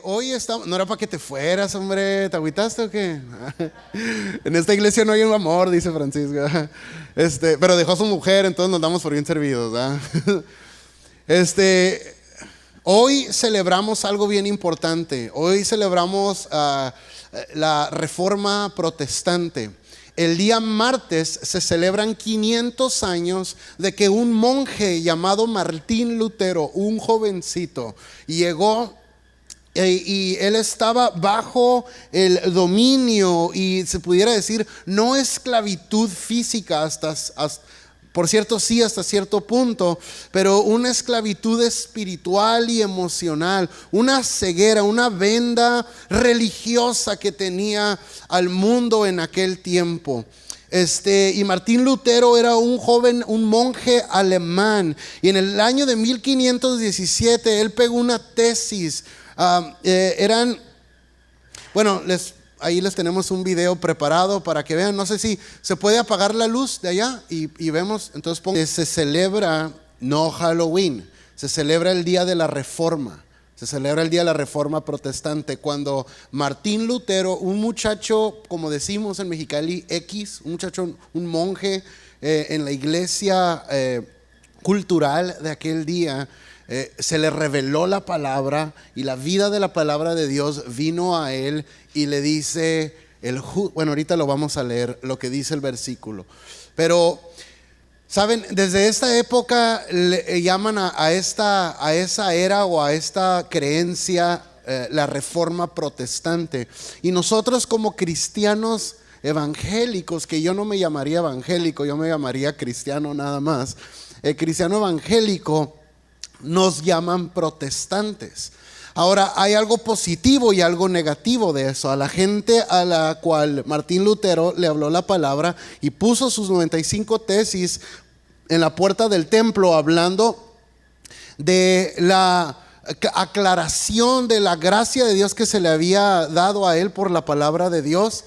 Hoy estamos, no era para que te fueras, hombre, ¿te agüitaste o qué? En esta iglesia no hay un amor, dice Francisco. Pero dejó a su mujer, entonces nos damos por bien servidos, ¿verdad? Este, Hoy celebramos algo bien importante. Hoy celebramos la Reforma Protestante. El día martes se celebran 500 años de que un monje llamado Martín Lutero, un jovencito, llegó y él estaba bajo el dominio y se pudiera decir no esclavitud física por cierto, sí, hasta cierto punto, pero una esclavitud espiritual y emocional, una ceguera, una venda religiosa que tenía al mundo en aquel tiempo. Y Martín Lutero era un joven, un monje alemán, y en el año de 1517 él pegó una tesis. Ahí les tenemos un video preparado para que vean. No sé si se puede apagar la luz de allá y vemos. Entonces se celebra no Halloween, se celebra el día de la Reforma. Se celebra el día de la Reforma Protestante, cuando Martín Lutero, un muchacho, como decimos en Mexicali, un muchacho, un monje en la iglesia cultural de aquel día, se le reveló la palabra y la vida de la palabra de Dios vino a él y le dice, bueno, ahorita lo vamos a leer, lo que dice el versículo. Pero, ¿saben? Desde esta época le llaman a esa era o a esta creencia la Reforma Protestante. Y nosotros como cristianos evangélicos, que yo no me llamaría evangélico, yo me llamaría cristiano nada más. El cristiano evangélico nos llaman protestantes. Ahora, hay algo positivo y algo negativo de eso. A la gente a la cual Martín Lutero le habló la palabra y puso sus 95 tesis en la puerta del templo, hablando de la aclaración de la gracia de Dios que se le había dado a él por la palabra de Dios.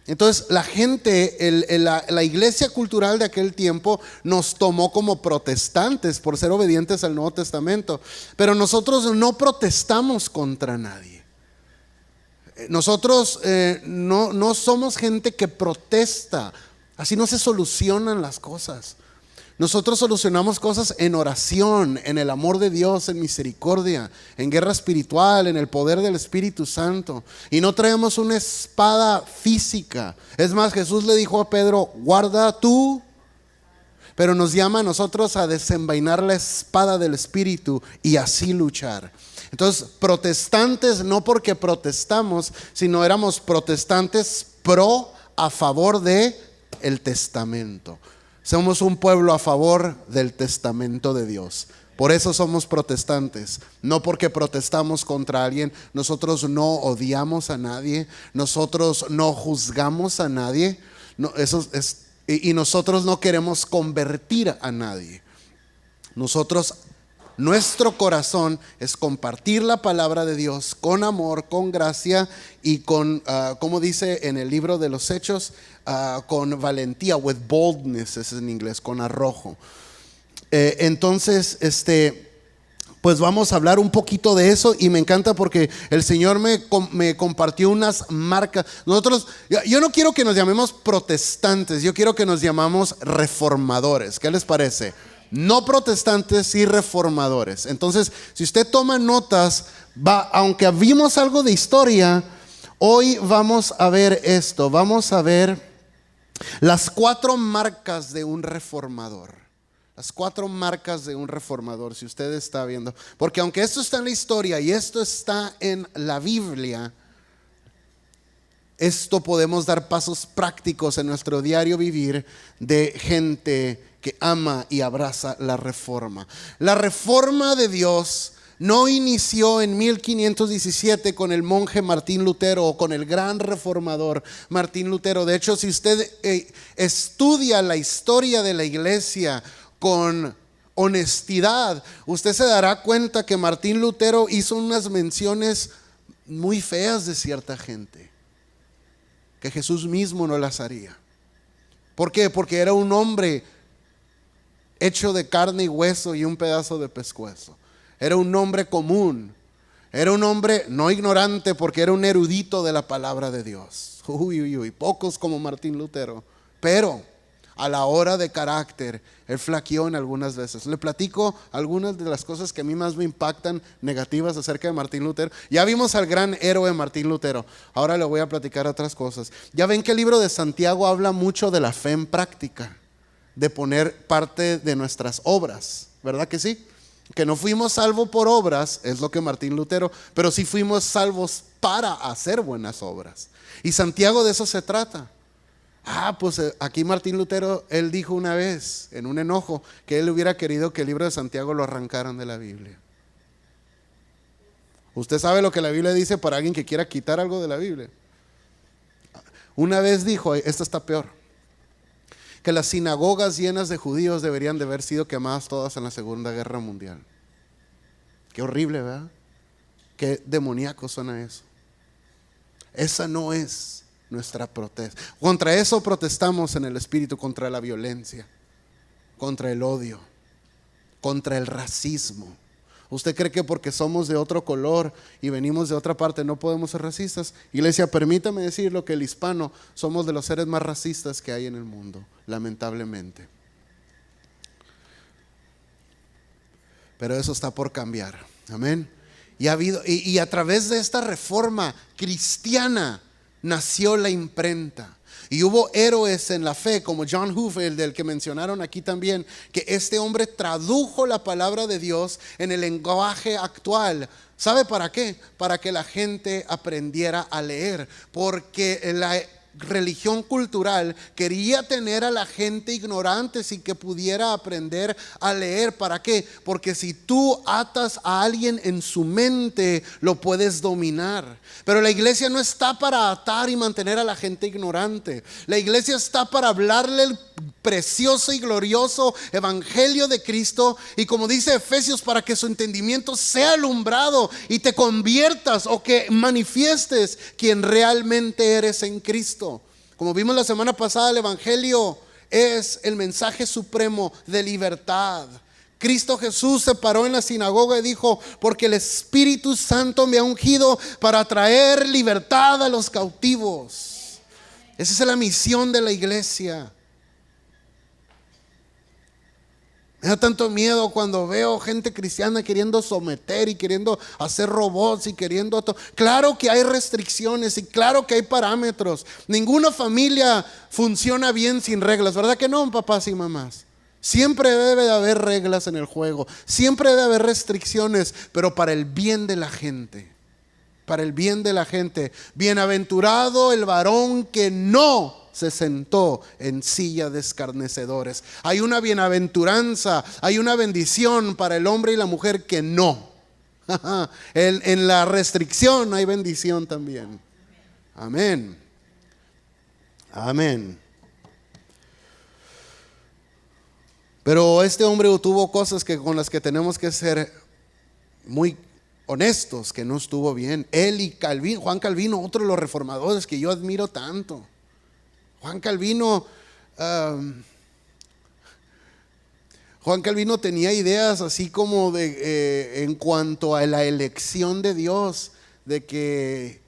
Entonces la gente, la iglesia cultural de aquel tiempo nos tomó como protestantes por ser obedientes al Nuevo Testamento. Pero nosotros no protestamos contra nadie. Nosotros no somos gente que protesta. Así no se solucionan las cosas. Nosotros solucionamos cosas en oración, en el amor de Dios, en misericordia, en guerra espiritual, en el poder del Espíritu Santo. Y no traemos una espada física. Es más, Jesús le dijo a Pedro, guarda tú. Pero nos llama a nosotros a desenvainar la espada del Espíritu y así luchar. Entonces, protestantes no porque protestamos, sino éramos protestantes a favor de el testamento. Somos un pueblo a favor del testamento de Dios. Por eso somos protestantes, no porque protestamos contra alguien. Nosotros no odiamos a nadie, nosotros no juzgamos a nadie, y nosotros no queremos convertir a nadie. Nuestro corazón es compartir la palabra de Dios con amor, con gracia y con, como dice en el libro de los Hechos, con valentía, with boldness, es en inglés, con arrojo. Entonces, pues vamos a hablar un poquito de eso, y me encanta porque el Señor me compartió unas marcas. Yo no quiero que nos llamemos protestantes, yo quiero que nos llamamos reformadores. ¿Qué les parece? No protestantes y reformadores. Entonces, si usted toma notas, aunque vimos algo de historia, hoy vamos a ver esto. Vamos a ver las 4 marcas de un reformador. Las 4 marcas de un reformador, si usted está viendo. Porque aunque esto está en la historia y esto está en la Biblia, esto podemos dar pasos prácticos en nuestro diario vivir de gente que ama y abraza la reforma. La reforma de Dios no inició en 1517 con el monje Martín Lutero o con el gran reformador Martín Lutero. De hecho, si usted estudia la historia de la iglesia con honestidad, usted se dará cuenta que Martín Lutero hizo unas menciones muy feas de cierta gente, que Jesús mismo no las haría. ¿Por qué? Porque era un hombre hecho de carne y hueso y un pedazo de pescuezo. Era un hombre común. Era un hombre no ignorante porque era un erudito de la palabra de Dios. Uy, uy, uy, pocos como Martín Lutero. Pero a la hora de carácter, él flaqueó en algunas veces. Le platico algunas de las cosas que a mí más me impactan negativas acerca de Martín Lutero. Ya vimos al gran héroe Martín Lutero. Ahora le voy a platicar otras cosas. Ya ven que el libro de Santiago habla mucho de la fe en práctica, de poner parte de nuestras obras, ¿verdad que sí? Que no fuimos salvos por obras, es lo que Martín Lutero, pero sí fuimos salvos para hacer buenas obras. Y Santiago de eso se trata. Pues aquí Martín Lutero, él dijo una vez, en un enojo, que él hubiera querido que el libro de Santiago lo arrancaran de la Biblia. Usted sabe lo que la Biblia dice para alguien que quiera quitar algo de la Biblia. Una vez dijo, esta está peor, que las sinagogas llenas de judíos deberían de haber sido quemadas todas en la Segunda Guerra Mundial. Qué horrible, ¿verdad? Qué demoníaco suena eso. Esa no es nuestra protesta. Contra eso protestamos en el espíritu, contra la violencia, contra el odio, contra el racismo. ¿Usted cree que porque somos de otro color y venimos de otra parte no podemos ser racistas? Iglesia, permítame decirlo, que el hispano somos de los seres más racistas que hay en el mundo, lamentablemente. Pero eso está por cambiar. Amén. Y a través de esta reforma cristiana nació la imprenta. Y hubo héroes en la fe como John Hoover, del que mencionaron aquí también, que este hombre tradujo la palabra de Dios en el lenguaje actual. ¿Sabe para qué? Para que la gente aprendiera a leer. Porque la religión cultural quería tener a la gente ignorante sin que pudiera aprender a leer. ¿Para qué? Porque si tú atas a alguien en su mente, lo puedes dominar. Pero la iglesia no está para atar y mantener a la gente ignorante. La iglesia está para hablarle el precioso y glorioso evangelio de Cristo, y como dice Efesios, para que su entendimiento sea alumbrado y te conviertas o que manifiestes quien realmente eres en Cristo. Como vimos la semana pasada, el evangelio es el mensaje supremo de libertad. Cristo Jesús se paró en la sinagoga y dijo: porque el Espíritu Santo me ha ungido para traer libertad a los cautivos. Esa es la misión de la iglesia. Me da tanto miedo cuando veo gente cristiana queriendo someter y queriendo hacer robots y queriendo todo. Claro que hay restricciones y claro que hay parámetros. Ninguna familia funciona bien sin reglas, ¿verdad que no, papás y mamás? Siempre debe de haber reglas en el juego, siempre debe haber restricciones, pero para el bien de la gente. Para el bien de la gente. Bienaventurado el varón que no se sentó en silla de escarnecedores. Hay una bienaventuranza, hay una bendición para el hombre y la mujer que no. En la restricción hay bendición también. Amén. Amén. Pero este hombre tuvo cosas con las que tenemos que ser muy honestos, que no estuvo bien. Él y Calvino, Juan Calvino, otro de los reformadores que yo admiro tanto. Juan Calvino tenía ideas así como de en cuanto a la elección de Dios, de que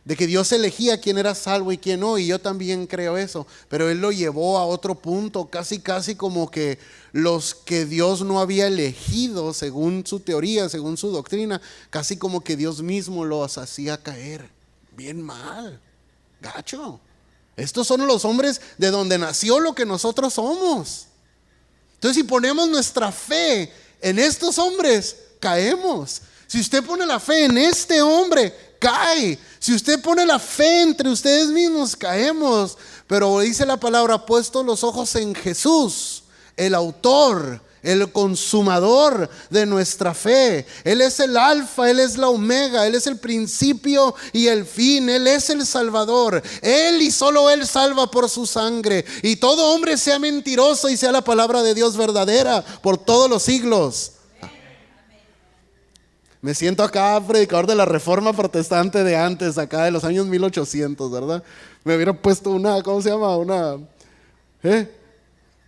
Dios elegía quién era salvo y quién no, y yo también creo eso, pero él lo llevó a otro punto, casi como que los que Dios no había elegido, según su teoría, según su doctrina, casi como que Dios mismo los hacía caer. Bien mal, gacho. Estos son los hombres de donde nació lo que nosotros somos. Entonces, si ponemos nuestra fe en estos hombres, caemos. Si usted pone la fe en este hombre, cae. Si usted pone la fe entre ustedes mismos, caemos. Pero dice la palabra: puesto los ojos en Jesús, el autor, el consumador de nuestra fe. Él es el alfa, Él es la omega, Él es el principio y el fin. Él es el salvador. Él y solo Él salva por su sangre. Y todo hombre sea mentiroso y sea la palabra de Dios verdadera por todos los siglos. Me siento acá predicador de la reforma protestante de antes, acá de los años 1800, ¿verdad? Me hubiera puesto una, ¿cómo se llama?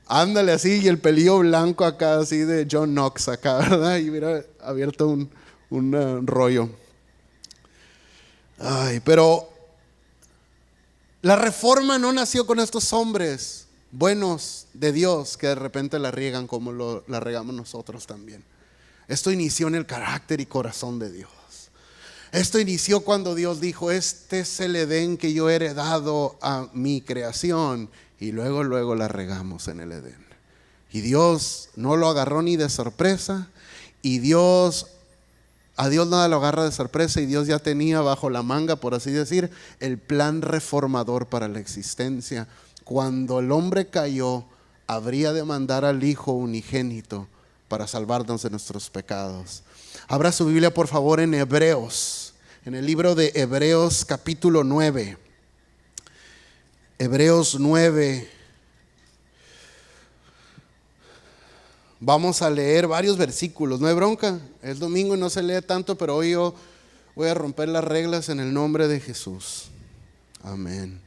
Ándale así, y el pelillo blanco acá así de John Knox acá, ¿verdad? Y hubiera abierto un rollo. Ay, pero la reforma no nació con estos hombres buenos de Dios que de repente la riegan como la regamos nosotros también. Esto inició en el carácter y corazón de Dios. Esto inició cuando Dios dijo: este es el Edén que yo he heredado a mi creación. Y luego la regamos en el Edén. Y Dios no lo agarró ni de sorpresa. Y a Dios nada lo agarra de sorpresa. Y Dios ya tenía bajo la manga, por así decir, el plan reformador para la existencia. Cuando el hombre cayó, habría de mandar al Hijo unigénito para salvarnos de nuestros pecados. Abra su Biblia por favor en Hebreos, en el libro de Hebreos capítulo 9. Hebreos 9. Vamos a leer varios versículos. No hay bronca, es domingo y no se lee tanto, pero hoy yo voy a romper las reglas en el nombre de Jesús. Amén.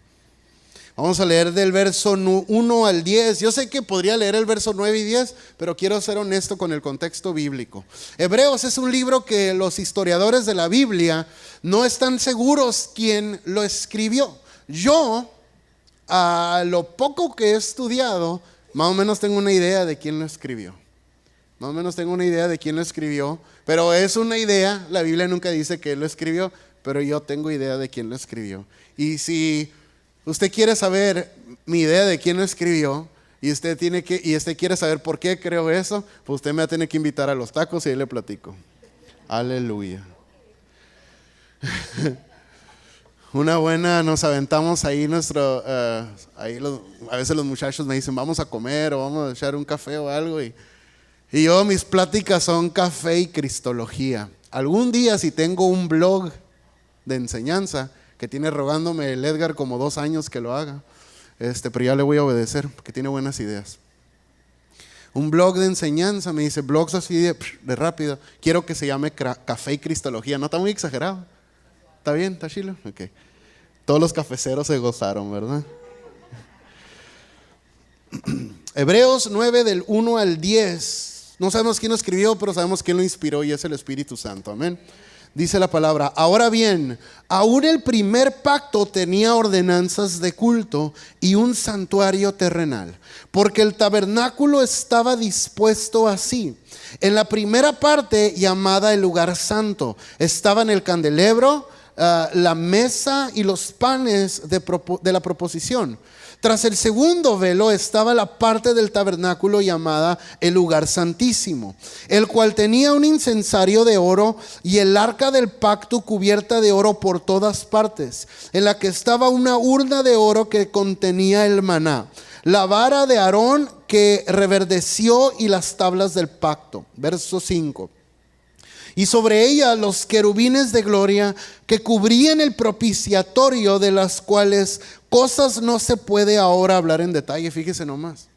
Vamos a leer del verso 1 al 10. Yo sé que podría leer el verso 9 y 10, pero quiero ser honesto con el contexto bíblico. Hebreos es un libro que los historiadores de la Biblia no están seguros quién lo escribió. Yo, a lo poco que he estudiado, más o menos tengo una idea de quién lo escribió. Pero es una idea. La Biblia nunca dice que él lo escribió, pero yo tengo idea de quién lo escribió. Y si usted quiere saber mi idea de quién lo escribió y usted quiere saber por qué creo eso, pues usted me va a tener que invitar a los tacos y ahí le platico. Aleluya. Una buena, nos aventamos ahí a veces los muchachos me dicen: vamos a comer o vamos a echar un café o algo, y yo, mis pláticas son café y cristología. Algún día, si tengo un blog de enseñanza, que tiene rogándome el Edgar como 2 años que lo haga, pero ya le voy a obedecer porque tiene buenas ideas. Un blog de enseñanza, me dice, blogs así de rápido, quiero que se llame café y cristología. No está muy exagerado. ¿Está bien? ¿Está chilo? Ok. Todos los cafeceros se gozaron, ¿verdad? Hebreos 9 del 1 al 10. No sabemos quién lo escribió, pero sabemos quién lo inspiró, y es el Espíritu Santo. Amén. Dice la palabra: ahora bien, aún el primer pacto tenía ordenanzas de culto y un santuario terrenal, porque el tabernáculo estaba dispuesto así. En la primera parte, llamada el lugar santo, estaban el candelabro, la mesa y los panes de la proposición. Tras el segundo velo estaba la parte del tabernáculo llamada el lugar santísimo, el cual tenía un incensario de oro y el arca del pacto cubierta de oro por todas partes, en la que estaba una urna de oro que contenía el maná, la vara de Aarón que reverdeció y las tablas del pacto. Verso 5. Y sobre ella los querubines de gloria que cubrían el propiciatorio, de las cuales cosas no se puede ahora hablar en detalle. Fíjese nomás.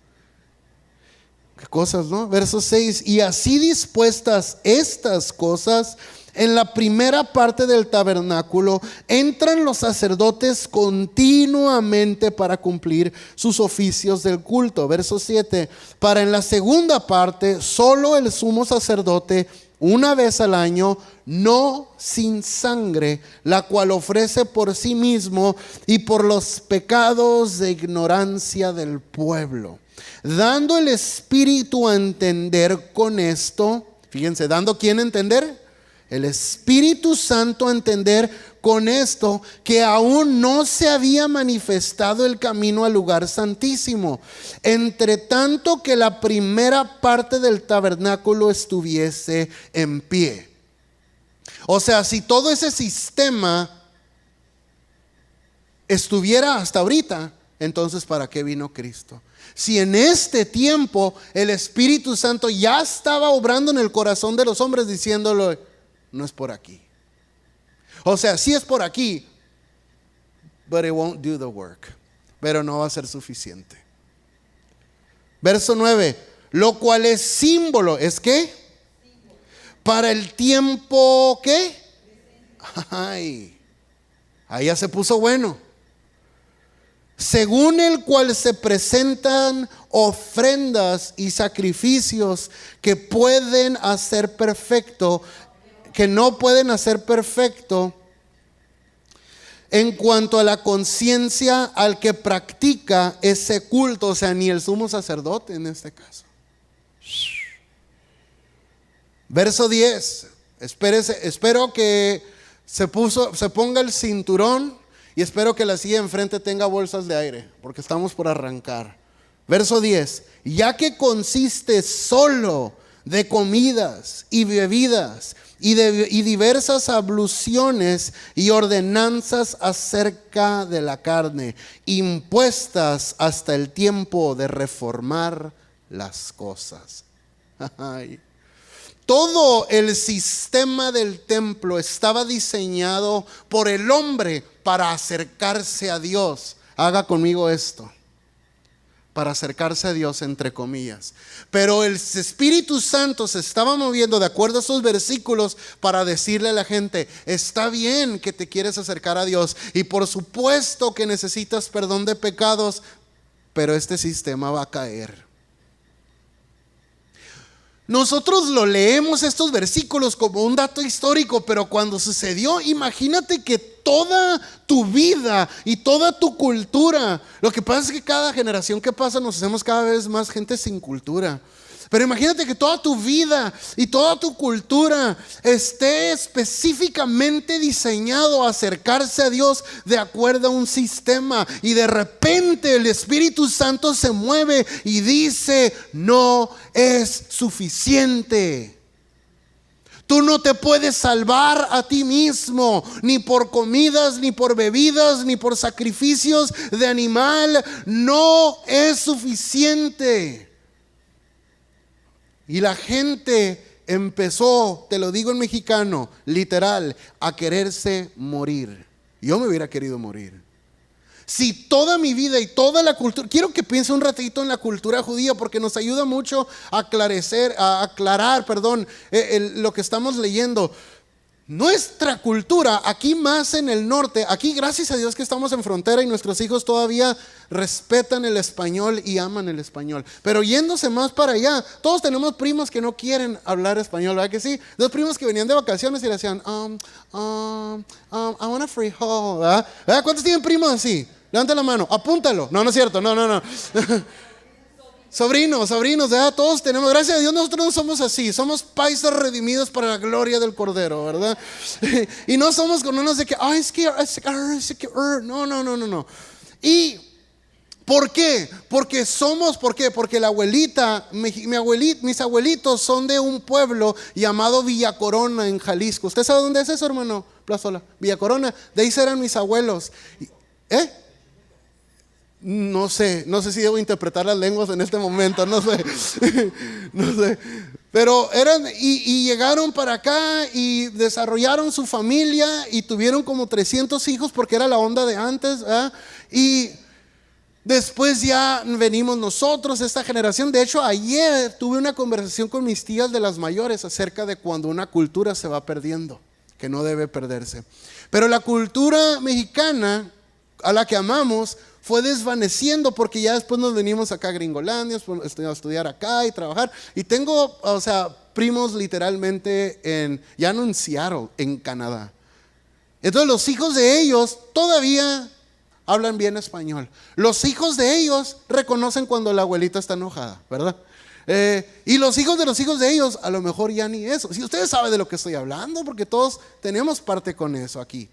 ¿Qué cosas, no? Verso 6. Y así dispuestas estas cosas, en la primera parte del tabernáculo entran los sacerdotes continuamente para cumplir sus oficios del culto. Verso 7. Para en la segunda parte solo el sumo sacerdote, una vez al año, no sin sangre, la cual ofrece por sí mismo y por los pecados de ignorancia del pueblo, dando el Espíritu a entender con esto. Fíjense, ¿dando quién a entender? El Espíritu Santo a entender con esto, que aún no se había manifestado el camino al lugar santísimo, entre tanto que la primera parte del tabernáculo estuviese en pie. O sea, si todo ese sistema estuviera hasta ahorita, entonces ¿para qué vino Cristo? Si en este tiempo el Espíritu Santo ya estaba obrando en el corazón de los hombres, diciéndole: no es por aquí. O sea, sí es por aquí, but it won't do the work. Pero no va a ser suficiente. Verso 9. Lo cual es símbolo. ¿Es qué? Para el tiempo, ¿qué? Ay, ahí ya se puso bueno. Según el cual se presentan ofrendas y sacrificios que pueden hacer perfecto. que no puede nacer perfecto en cuanto a la conciencia al que practica ese culto, o sea, ni el sumo sacerdote en este caso. Verso 10, espero que se ponga el cinturón y espero que la silla enfrente tenga bolsas de aire, porque estamos por arrancar. Verso 10, ya que consiste solo de comidas y bebidas y diversas abluciones y ordenanzas acerca de la carne, impuestas hasta el tiempo de reformar las cosas. Ay. Todo el sistema del templo estaba diseñado por el hombre para acercarse a Dios. Haga conmigo esto. Para acercarse a Dios, entre comillas. Pero el Espíritu Santo se estaba moviendo de acuerdo a esos versículos para decirle a la gente: está bien que te quieres acercar a Dios y por supuesto que necesitas perdón de pecados, pero este sistema va a caer. Nosotros lo leemos estos versículos como un dato histórico, pero cuando sucedió, imagínate que toda tu vida y toda tu cultura, lo que pasa es que cada generación que pasa nos hacemos cada vez más gente sin cultura. Pero imagínate que toda tu vida y toda tu cultura esté específicamente diseñado a acercarse a Dios de acuerdo a un sistema, y de repente el Espíritu Santo se mueve y dice: no es suficiente. Tú no te puedes salvar a ti mismo, ni por comidas, ni por bebidas, ni por sacrificios de animal. No es suficiente. Y la gente empezó, te lo digo en mexicano, literal, a quererse morir. Yo me hubiera querido morir. Si toda mi vida y toda la cultura, quiero que piense un ratito en la cultura judía, porque nos ayuda mucho a aclarar lo que estamos leyendo. Nuestra cultura, aquí más en el norte, aquí gracias a Dios que estamos en frontera y nuestros hijos todavía respetan el español y aman el español. Pero yéndose más para allá, todos tenemos primos que no quieren hablar español, ¿verdad que sí? Dos primos que venían de vacaciones y le decían, I want a frijol, ¿verdad? ¿Cuántos tienen primos así? Levanta la mano, apúntalo. No es cierto, no. Sobrinos, ¿verdad? Todos tenemos, gracias a Dios nosotros no somos así, somos paisas redimidos para la gloria del Cordero, ¿verdad? Y no somos con unos de que, no. ¿Y por qué? Porque la abuelita, mis abuelitos son de un pueblo llamado Villa Corona en Jalisco. ¿Usted sabe dónde es eso, hermano? Plazola, Villa Corona, de ahí eran mis abuelos. No sé si debo interpretar las lenguas en este momento, no sé. Pero y llegaron para acá y desarrollaron su familia y tuvieron como 300 hijos porque era la onda de antes, ¿verdad? Y después ya venimos nosotros, esta generación. De hecho, ayer tuve una conversación con mis tías de las mayores acerca de cuando una cultura se va perdiendo, que no debe perderse. Pero la cultura mexicana, a la que amamos, fue desvaneciendo porque ya después nos venimos acá a Gringolandia a estudiar acá y trabajar. Y tengo, primos literalmente ya no en Seattle, en Canadá. Entonces los hijos de ellos todavía hablan bien español. Los hijos de ellos reconocen cuando la abuelita está enojada, ¿verdad? Y los hijos de ellos a lo mejor ya ni eso. Si ustedes saben de lo que estoy hablando, porque todos tenemos parte con eso aquí.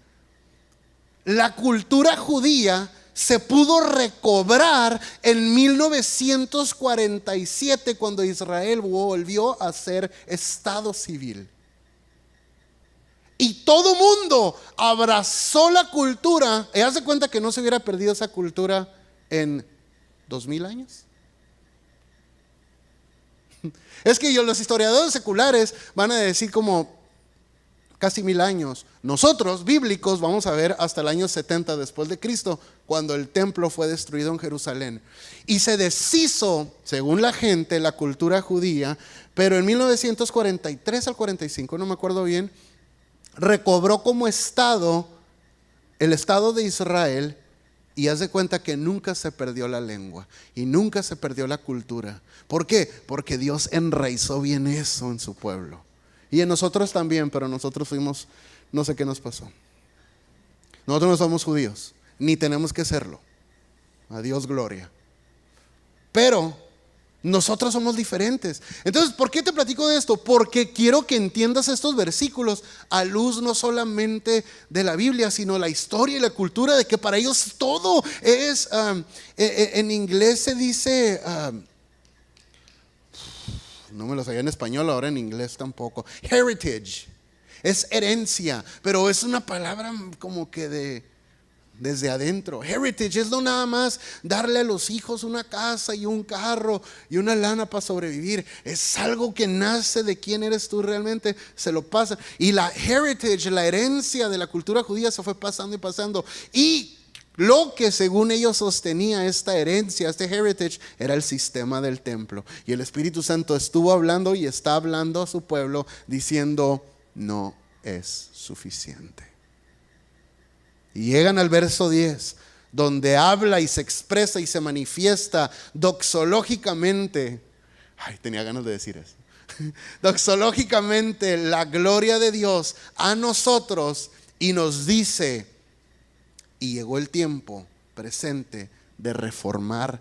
La cultura judía se pudo recobrar en 1947 cuando Israel volvió a ser Estado civil. Y todo mundo abrazó la cultura. Y hace cuenta que no se hubiera perdido esa cultura en 2000 años. Es que los historiadores seculares van a decir como casi 1000 años. Nosotros, bíblicos, vamos a ver hasta el año 70 después de Cristo, cuando el templo fue destruido en Jerusalén. Y se deshizo, según la gente, la cultura judía, pero en 1943 al 45, no me acuerdo bien, recobró como estado el Estado de Israel. Y haz de cuenta que nunca se perdió la lengua y nunca se perdió la cultura. ¿Por qué? Porque Dios enraizó bien eso en su pueblo. Y en nosotros también, pero nosotros fuimos, no sé qué nos pasó. Nosotros no somos judíos, ni tenemos que serlo. A Dios gloria. Pero nosotros somos diferentes. Entonces, ¿por qué te platico de esto? Porque quiero que entiendas estos versículos a luz no solamente de la Biblia, sino la historia y la cultura, de que para ellos todo es, en inglés se dice, no me lo sabía en español, ahora en inglés tampoco, heritage, es herencia, pero es una palabra como que desde adentro. Heritage es no nada más darle a los hijos una casa y un carro y una lana para sobrevivir. Es algo que nace de quién eres tú realmente, se lo pasa. Y la heritage, la herencia de la cultura judía se fue pasando y pasando. Y lo que según ellos sostenía esta herencia, este heritage, era el sistema del templo. Y el Espíritu Santo estuvo hablando y está hablando a su pueblo diciendo: no es suficiente. Y llegan al verso 10, donde habla y se expresa y se manifiesta doxológicamente. Ay, tenía ganas de decir eso. Doxológicamente la gloria de Dios a nosotros, y nos dice: y llegó el tiempo presente de reformar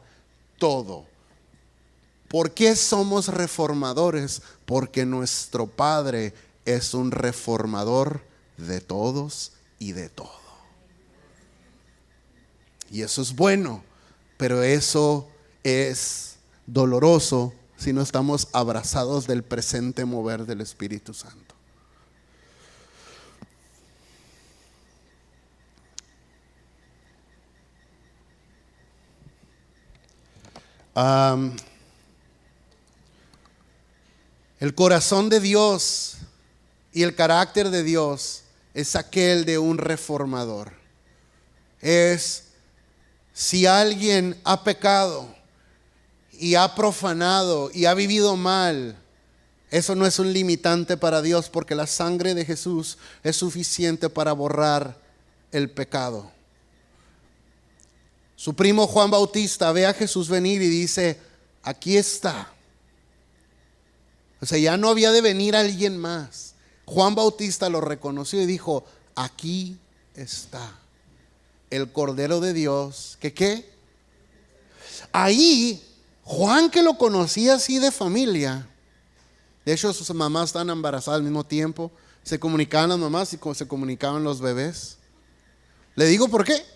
todo. ¿Por qué somos reformadores? Porque nuestro Padre es un reformador de todos y de todo. Y eso es bueno, pero eso es doloroso si no estamos abrazados del presente mover del Espíritu Santo. El corazón de Dios y el carácter de Dios es aquel de un reformador. Es si alguien ha pecado y ha profanado y ha vivido mal, eso no es un limitante para Dios, porque la sangre de Jesús es suficiente para borrar el pecado. Su primo Juan Bautista ve a Jesús venir y dice: aquí está. O sea, ya no había de venir alguien más. Juan Bautista lo reconoció y dijo: aquí está el Cordero de Dios. ¿Qué? Ahí, Juan, que lo conocía así de familia, de hecho sus mamás estaban embarazadas al mismo tiempo, se comunicaban las mamás y se comunicaban los bebés. Le digo por qué.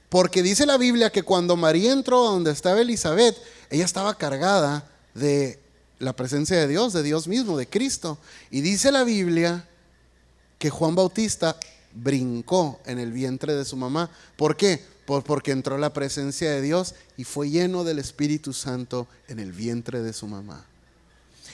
Porque dice la Biblia que cuando María entró a donde estaba Elizabeth, ella estaba cargada de la presencia de Dios mismo, de Cristo. Y dice la Biblia que Juan Bautista brincó en el vientre de su mamá. ¿Por qué? Porque entró la presencia de Dios y fue lleno del Espíritu Santo en el vientre de su mamá.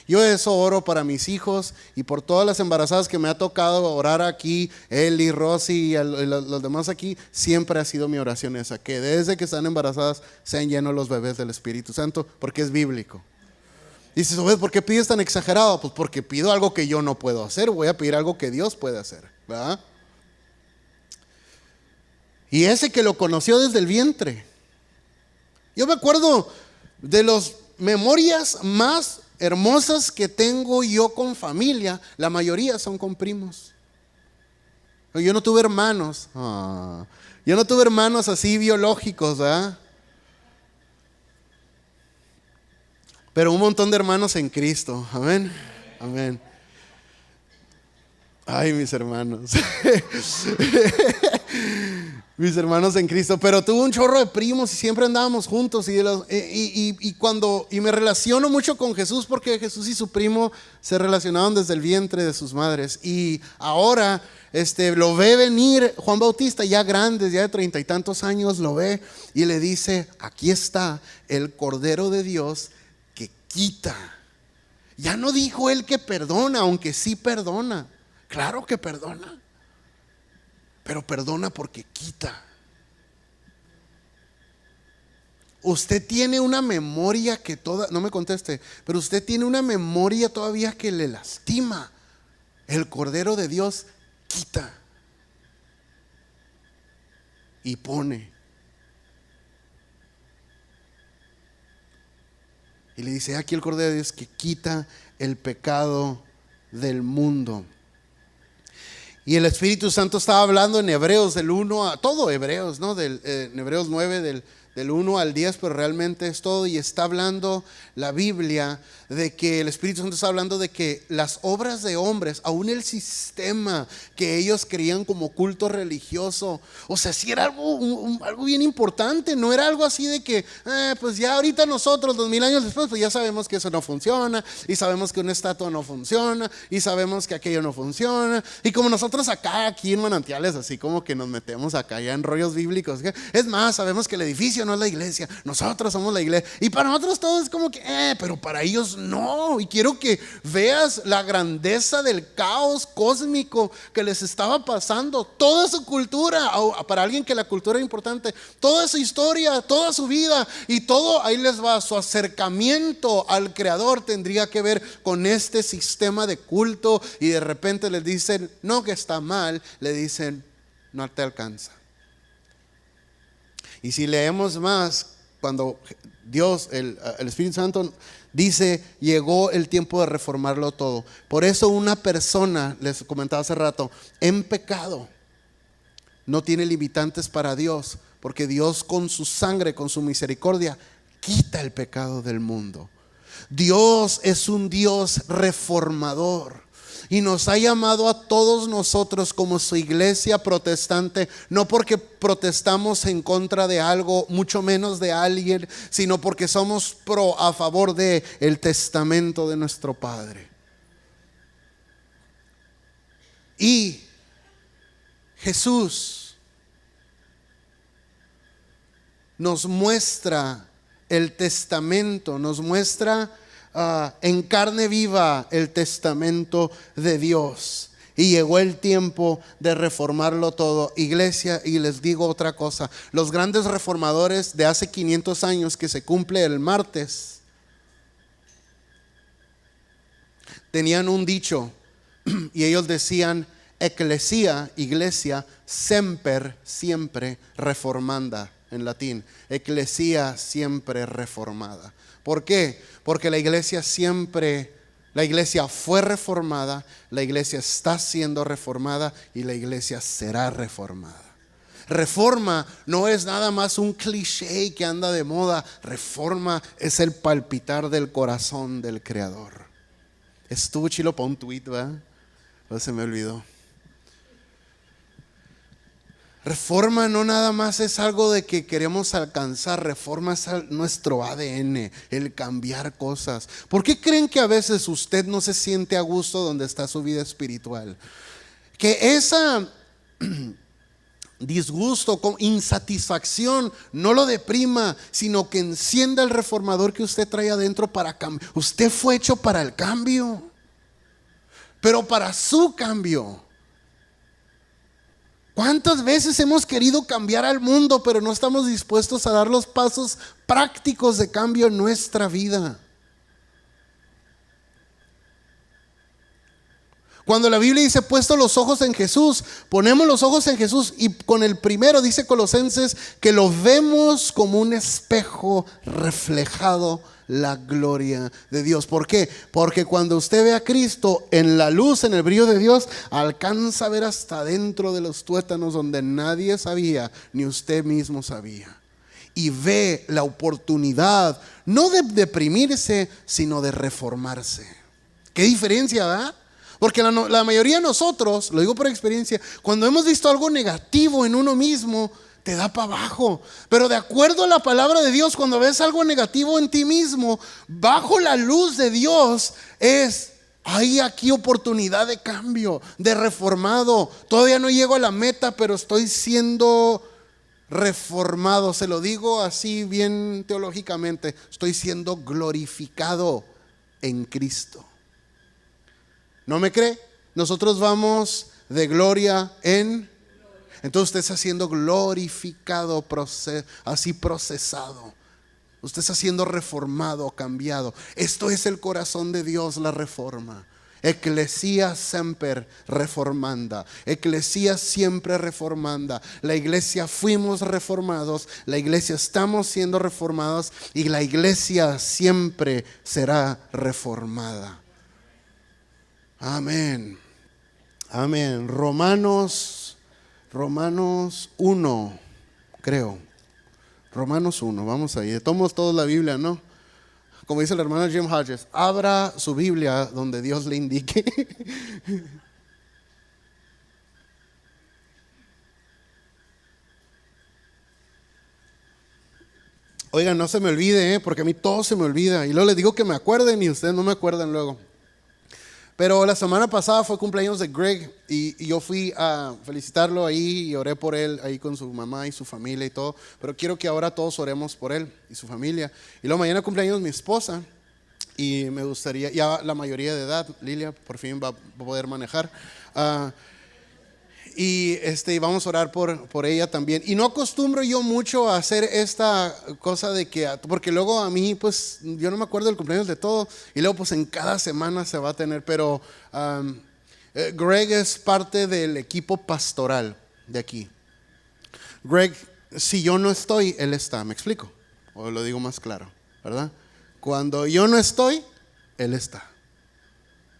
Yo eso oro para mis hijos y por todas las embarazadas que me ha tocado orar aquí, Eli, Rosy y los demás aquí. Siempre ha sido mi oración esa, que desde que están embarazadas sean llenos los bebés del Espíritu Santo, porque es bíblico. Dices: ¿por qué pides tan exagerado? Pues porque pido algo que yo no puedo hacer, voy a pedir algo que Dios puede hacer, ¿verdad? Y ese que lo conoció desde el vientre. Yo me acuerdo de las memorias más hermosas que tengo yo con familia. La mayoría son con primos. Yo no tuve hermanos. Yo no tuve hermanos así biológicos, ¿verdad? Pero un montón de hermanos en Cristo. Amén. Amén. Ay, mis hermanos. Mis hermanos en Cristo. Pero tuve un chorro de primos y siempre andábamos juntos. Y me relaciono mucho con Jesús, porque Jesús y su primo se relacionaban desde el vientre de sus madres. Y ahora lo ve venir Juan Bautista, ya grande, ya de 30 y tantos años, lo ve y le dice: aquí está el Cordero de Dios que quita. Ya no dijo él que perdona, aunque sí perdona. Claro que perdona, pero perdona porque quita. Usted tiene una memoria que no me conteste, pero usted tiene una memoria todavía que le lastima. El Cordero de Dios quita y pone. Y le dice: aquí el Cordero de Dios que quita el pecado del mundo. Y el Espíritu Santo estaba hablando en Hebreos del 1 a todo Hebreos, ¿no? En Hebreos 9 del 1 al 10, pero realmente es todo. Y está hablando la Biblia de que el Espíritu Santo está hablando de que las obras de hombres, aún el sistema que ellos creían como culto religioso, o sea, sí era algo bien importante. No era algo así de que pues ya ahorita nosotros 2000 años después pues ya sabemos que eso no funciona, y sabemos que una estatua no funciona, y sabemos que aquello no funciona. Y como nosotros aquí en Manantiales así como que nos metemos acá ya en rollos bíblicos, es más, sabemos que el edificio no es la iglesia, nosotros somos la iglesia, y para nosotros todo es como que pero para ellos no. Y quiero que veas la grandeza del caos cósmico que les estaba pasando. Toda su cultura, para alguien que la cultura es importante, toda su historia, toda su vida y todo, ahí les va, su acercamiento al Creador tendría que ver con este sistema de culto. Y de repente les dicen no, que está mal, le dicen no te alcanza. Y si leemos más, cuando Dios, el Espíritu Santo dice, llegó el tiempo de reformarlo todo. Por eso una persona, les comentaba hace rato, en pecado no tiene limitantes para Dios, porque Dios con su sangre, con su misericordia, quita el pecado del mundo. Dios es un Dios reformador. Y nos ha llamado a todos nosotros como su iglesia protestante, no porque protestamos en contra de algo, mucho menos de alguien, sino porque somos a favor de el testamento de nuestro Padre. Y Jesús nos muestra el testamento, nos muestra en carne viva el testamento de Dios. Y llegó el tiempo de reformarlo todo, iglesia. Y les digo otra cosa, los grandes reformadores de hace 500 años, que se cumple el martes, tenían un dicho, y ellos decían: ecclesia, iglesia, semper, siempre reformanda, en latín. Ecclesia, siempre reformada. ¿Por qué? Porque la iglesia fue reformada, la iglesia está siendo reformada y la iglesia será reformada. Reforma no es nada más un cliché que anda de moda. Reforma es el palpitar del corazón del Creador. Estuvo chilo para un tweet, ¿verdad? Pero se me olvidó. Reforma no nada más es algo de que queremos alcanzar. Reforma es nuestro ADN, el cambiar cosas. ¿Por qué creen que a veces usted no se siente a gusto donde está su vida espiritual? Que esa disgusto, insatisfacción no lo deprima, sino que encienda el reformador que usted trae adentro para cambiar. Usted fue hecho para el cambio, pero para su cambio. ¿Cuántas veces hemos querido cambiar al mundo, pero no estamos dispuestos a dar los pasos prácticos de cambio en nuestra vida? Cuando la Biblia dice puesto los ojos en Jesús, ponemos los ojos en Jesús, y con el primero dice Colosenses que lo vemos como un espejo reflejado la gloria de Dios. ¿Por qué? Porque cuando usted ve a Cristo en la luz, en el brillo de Dios, alcanza a ver hasta dentro de los tuétanos donde nadie sabía, ni usted mismo sabía. Y ve la oportunidad, no de deprimirse, sino de reformarse. ¿Qué diferencia, verdad? Porque la mayoría de nosotros, lo digo por experiencia, cuando hemos visto algo negativo en uno mismo, te da para abajo. Pero de acuerdo a la palabra de Dios, cuando ves algo negativo en ti mismo, bajo la luz de Dios, hay aquí oportunidad de cambio, de reformado. Todavía no llego a la meta, pero estoy siendo reformado. Se lo digo así bien teológicamente, estoy siendo glorificado en Cristo. ¿No me cree? Nosotros vamos de gloria en... Entonces usted está siendo glorificado, así procesado. Usted está siendo reformado, cambiado. Esto es el corazón de Dios, la reforma. Ecclesia semper reformanda. Ecclesia siempre reformanda. La iglesia fuimos reformados, la iglesia estamos siendo reformados, y la iglesia siempre será reformada. Amén. Amén. Romanos 1, creo. Romanos 1, vamos ahí. Tomamos toda la Biblia, ¿no? Como dice el hermano Jim Hodges, abra su Biblia donde Dios le indique. Oigan, no se me olvide, porque a mí todo se me olvida. Y luego les digo que me acuerden y ustedes no me acuerdan luego. Pero la semana pasada fue cumpleaños de Greg y yo fui a felicitarlo ahí y oré por él ahí con su mamá y su familia y todo. Pero quiero que ahora todos oremos por él y su familia. Y luego mañana cumpleaños mi esposa y me gustaría, ya la mayoría de edad, Lilia por fin va a poder manejar. Y vamos a orar por ella también. Y no acostumbro yo mucho a hacer esta cosa de que, porque luego a mí, pues, yo no me acuerdo del cumpleaños de todo. Y luego, pues, en cada semana se va a tener. Pero Greg es parte del equipo pastoral de aquí. Greg, si yo no estoy, él está. ¿Me explico? O lo digo más claro, ¿verdad? Cuando yo no estoy, él está.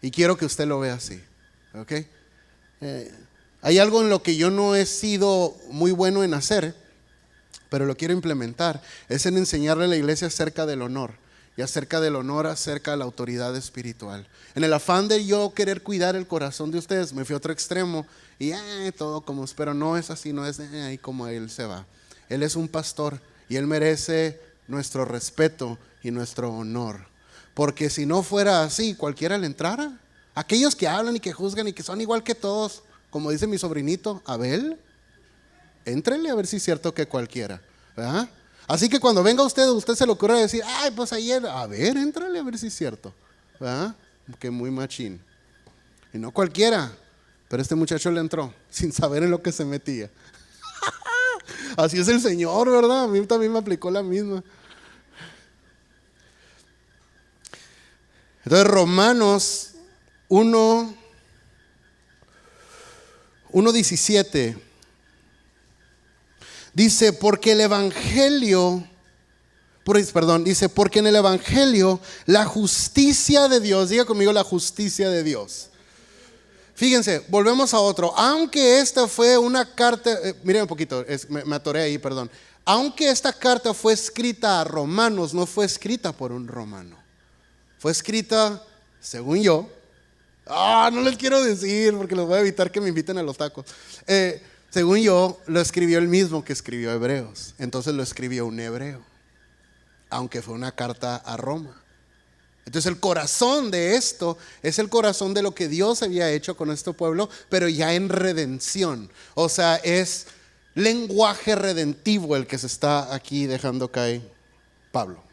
Y quiero que usted lo vea así, ¿ok? Hay algo en lo que yo no he sido muy bueno en hacer, pero lo quiero implementar. Es en enseñarle a la iglesia acerca del honor. Y acerca del honor, acerca de la autoridad espiritual. En el afán de yo querer cuidar el corazón de ustedes, me fui a otro extremo. Y todo como, pero no es así, no es ahí como él se va. Él es un pastor y él merece nuestro respeto y nuestro honor. Porque si no fuera así, cualquiera le entrara. Aquellos que hablan y que juzgan y que son igual que todos, como dice mi sobrinito, Abel, éntrele a ver si es cierto que cualquiera, ¿verdad? Así que cuando venga usted se le ocurre decir, ay, pues ayer, a ver, éntrale a ver si es cierto, ¿verdad? Que muy machín. Y no cualquiera, pero este muchacho le entró sin saber en lo que se metía. Así es el Señor, ¿verdad? A mí también me aplicó la misma. Entonces Romanos 1:17 dice, porque en el Evangelio la justicia de Dios, diga conmigo la justicia de Dios. Fíjense, volvemos a otro. Aunque esta fue una carta, miren un poquito, me atoré ahí, perdón. Aunque esta carta fue escrita a romanos, no fue escrita por un romano. Fue escrita, según yo, no les quiero decir porque les voy a evitar que me inviten a los tacos. Según yo, lo escribió el mismo que escribió Hebreos. Entonces lo escribió un hebreo, aunque fue una carta a Roma. Entonces el corazón de esto es el corazón de lo que Dios había hecho con este pueblo, pero ya en redención. O sea, es lenguaje redentivo el que se está aquí dejando caer Pablo.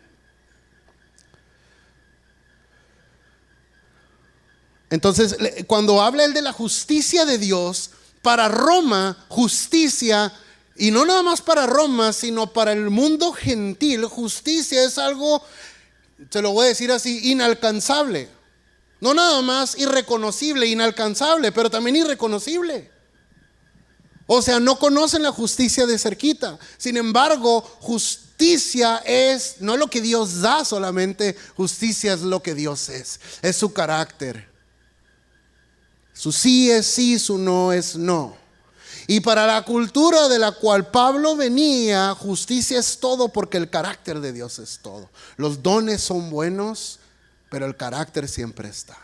Entonces, cuando habla él de la justicia de Dios, para Roma, justicia, y no nada más para Roma, sino para el mundo gentil, justicia es algo, se lo voy a decir así, inalcanzable. No nada más irreconocible, inalcanzable, pero también irreconocible. O sea, no conocen la justicia de cerquita. Sin embargo, justicia es no lo que Dios da solamente, justicia es lo que Dios es su carácter. Su sí es sí, su no es no. Y para la cultura de la cual Pablo venía, justicia es todo porque el carácter de Dios es todo. Los dones son buenos, pero el carácter siempre está.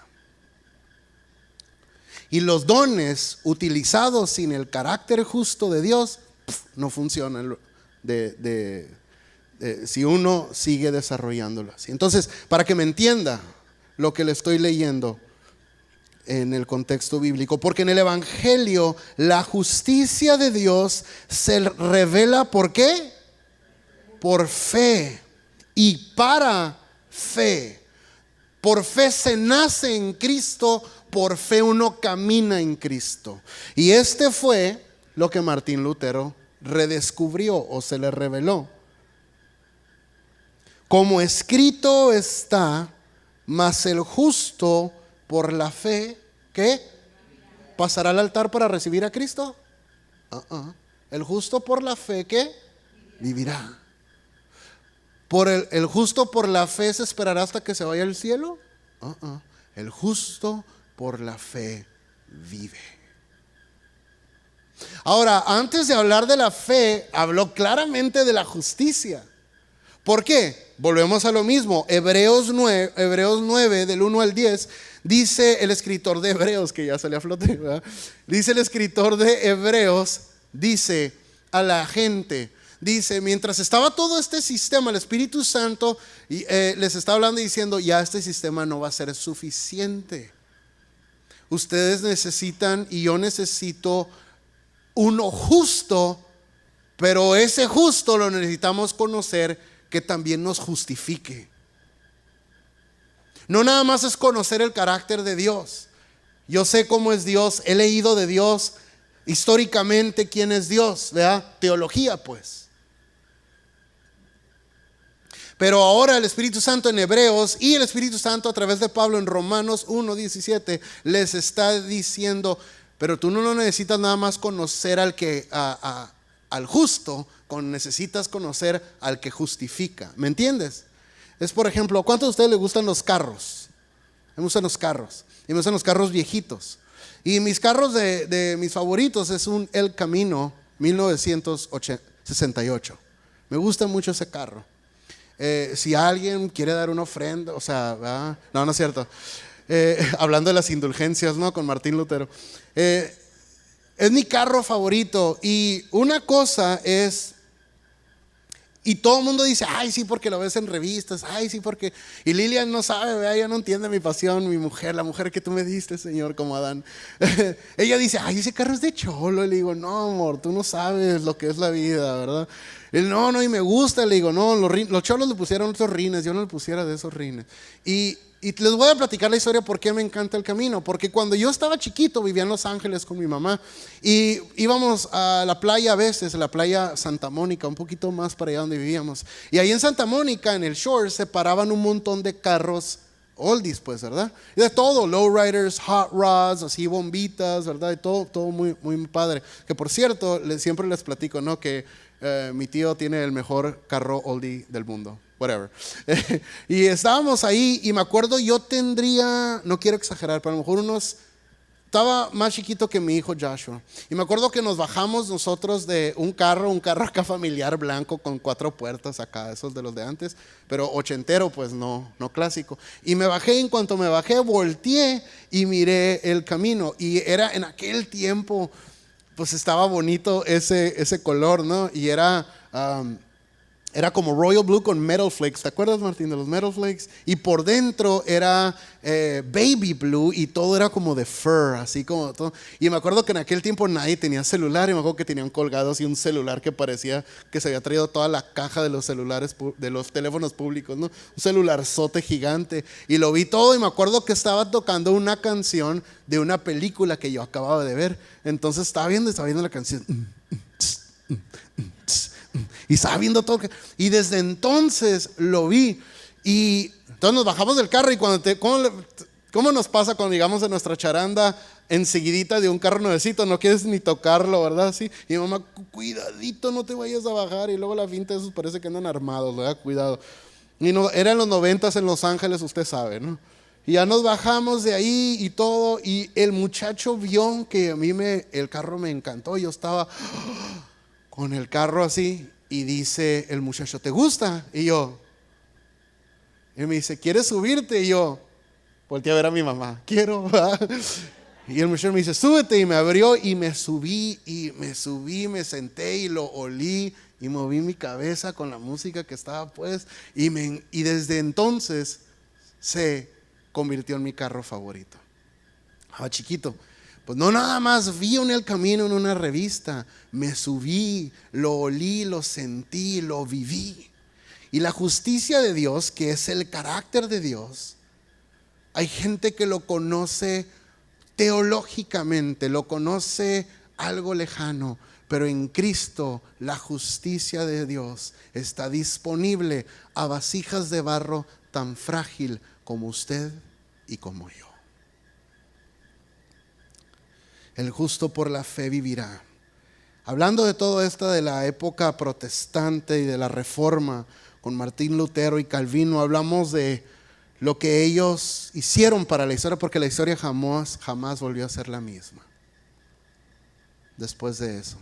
Y los dones utilizados sin el carácter justo de Dios no funcionan si uno sigue desarrollándolo así. Entonces, para que me entienda lo que le estoy leyendo en el contexto bíblico, porque en el Evangelio la justicia de Dios se revela ¿por qué? Por fe y para fe. Por fe se nace en Cristo, por fe uno camina en Cristo. Y fue lo que Martín Lutero redescubrió o se le reveló. Como escrito está, mas el justo por la fe, ¿qué? ¿Pasará al altar para recibir a Cristo? El justo por la fe, ¿qué? Vivirá. El justo por la fe se esperará hasta que se vaya al cielo. El justo por la fe vive. Ahora, antes de hablar de la fe, habló claramente de la justicia. ¿Por qué? Volvemos a lo mismo. Hebreos 9 del 1 al 10, dice el escritor de Hebreos, que ya salió a flote, ¿verdad? Dice el escritor de Hebreos, dice a la gente, dice, mientras estaba todo este sistema, el Espíritu Santo les está hablando y diciendo, ya este sistema no va a ser suficiente. Ustedes necesitan y yo necesito uno justo, pero ese justo lo necesitamos conocer, que también nos justifique. No nada más es conocer el carácter de Dios. Yo sé cómo es Dios, he leído de Dios históricamente quién es Dios, ¿verdad? Teología, pues. Pero ahora el Espíritu Santo en Hebreos y el Espíritu Santo a través de Pablo en Romanos 1:17 les está diciendo, pero tú no necesitas nada más conocer al justo, necesitas conocer al que justifica. ¿Me entiendes? Es, por ejemplo, ¿cuántos de ustedes les gustan los carros? Me gustan los carros. Y me gustan los carros viejitos. Y mis carros de mis favoritos es un El Camino 1968. Me gusta mucho ese carro. Si alguien quiere dar una ofrenda, o sea, ¿verdad? No es cierto. Hablando de las indulgencias, ¿no? Con Martín Lutero. Es mi carro favorito. Y una cosa es, y todo el mundo dice, ay sí, porque lo ves en revistas, ay sí, porque, y Lilian no sabe, ¿verdad? Ella no entiende mi pasión, mi mujer, la mujer que tú me diste, Señor, como Adán. Ella dice, ay, ese carro es de cholo. Y le digo, no, amor, tú no sabes lo que es la vida, ¿verdad? Él, no, y me gusta. Le digo, no, los cholos le pusieron otros rines, yo no le pusiera de esos rines. Y les voy a platicar la historia por qué me encanta El Camino. Porque cuando yo estaba chiquito vivía en Los Ángeles con mi mamá y íbamos a la playa a veces, a la playa Santa Mónica, un poquito más para allá donde vivíamos. Y ahí en Santa Mónica, en el shore, se paraban un montón de carros oldies, pues, ¿verdad? Y de todo, lowriders, hot rods, así bombitas, ¿verdad? Y todo muy, muy padre. Que por cierto, siempre les platico, ¿no? Que mi tío tiene el mejor carro oldie del mundo. Whatever. Y estábamos ahí y me acuerdo, yo tendría, no quiero exagerar, pero a lo mejor estaba más chiquito que mi hijo Joshua. Y me acuerdo que nos bajamos nosotros de un carro acá familiar blanco con 4 puertas acá, esos de los de antes, pero ochentero, pues no clásico. Y me bajé, en cuanto me bajé, volteé y miré El Camino. Y era en aquel tiempo, pues estaba bonito ese color, ¿no? Y era como Royal Blue con Metal Flakes. ¿Te acuerdas, Martín, de los Metal Flakes? Y por dentro era Baby Blue y todo era como de fur, así como todo. Y me acuerdo que en aquel tiempo nadie tenía celular y me acuerdo que tenían colgado así un celular que parecía que se había traído toda la caja de los celulares, de los teléfonos públicos, ¿no? Un celularzote gigante. Y lo vi todo y me acuerdo que estaba tocando una canción de una película que yo acababa de ver. Entonces estaba viendo la canción. Y estaba viendo todo. Y desde entonces lo vi. Y entonces nos bajamos del carro. Y ¿cómo nos pasa cuando llegamos a nuestra charanda enseguidita de un carro nuevecito? No quieres ni tocarlo, ¿verdad? Sí. Y mi mamá, cuidadito, no te vayas a bajar. Y luego la finta de esos parece que andan armados, ¿verdad? Cuidado. Y no, era en los 90s en Los Ángeles, usted sabe, ¿no? Y ya nos bajamos de ahí y todo. Y el muchacho vio que a mí el carro me encantó. Yo estaba con el carro así. Y dice el muchacho, ¿te gusta? Y me dice, ¿quieres subirte? Y yo volteé a ver a mi mamá, quiero. Y el muchacho me dice, súbete. Y me abrió y me subí, me senté y lo olí y moví mi cabeza con la música que estaba pues. Y desde entonces se convirtió en mi carro favorito. Estaba chiquito. Pues no nada más vi en El Camino en una revista, me subí, lo olí, lo sentí, lo viví. Y la justicia de Dios, que es el carácter de Dios, hay gente que lo conoce teológicamente, lo conoce algo lejano, pero en Cristo la justicia de Dios está disponible a vasijas de barro tan frágil como usted y como yo. El justo por la fe vivirá. Hablando de todo esto de la época protestante y de la reforma con Martín Lutero y Calvino, hablamos de lo que ellos hicieron para la historia, porque la historia jamás volvió a ser la misma después de eso.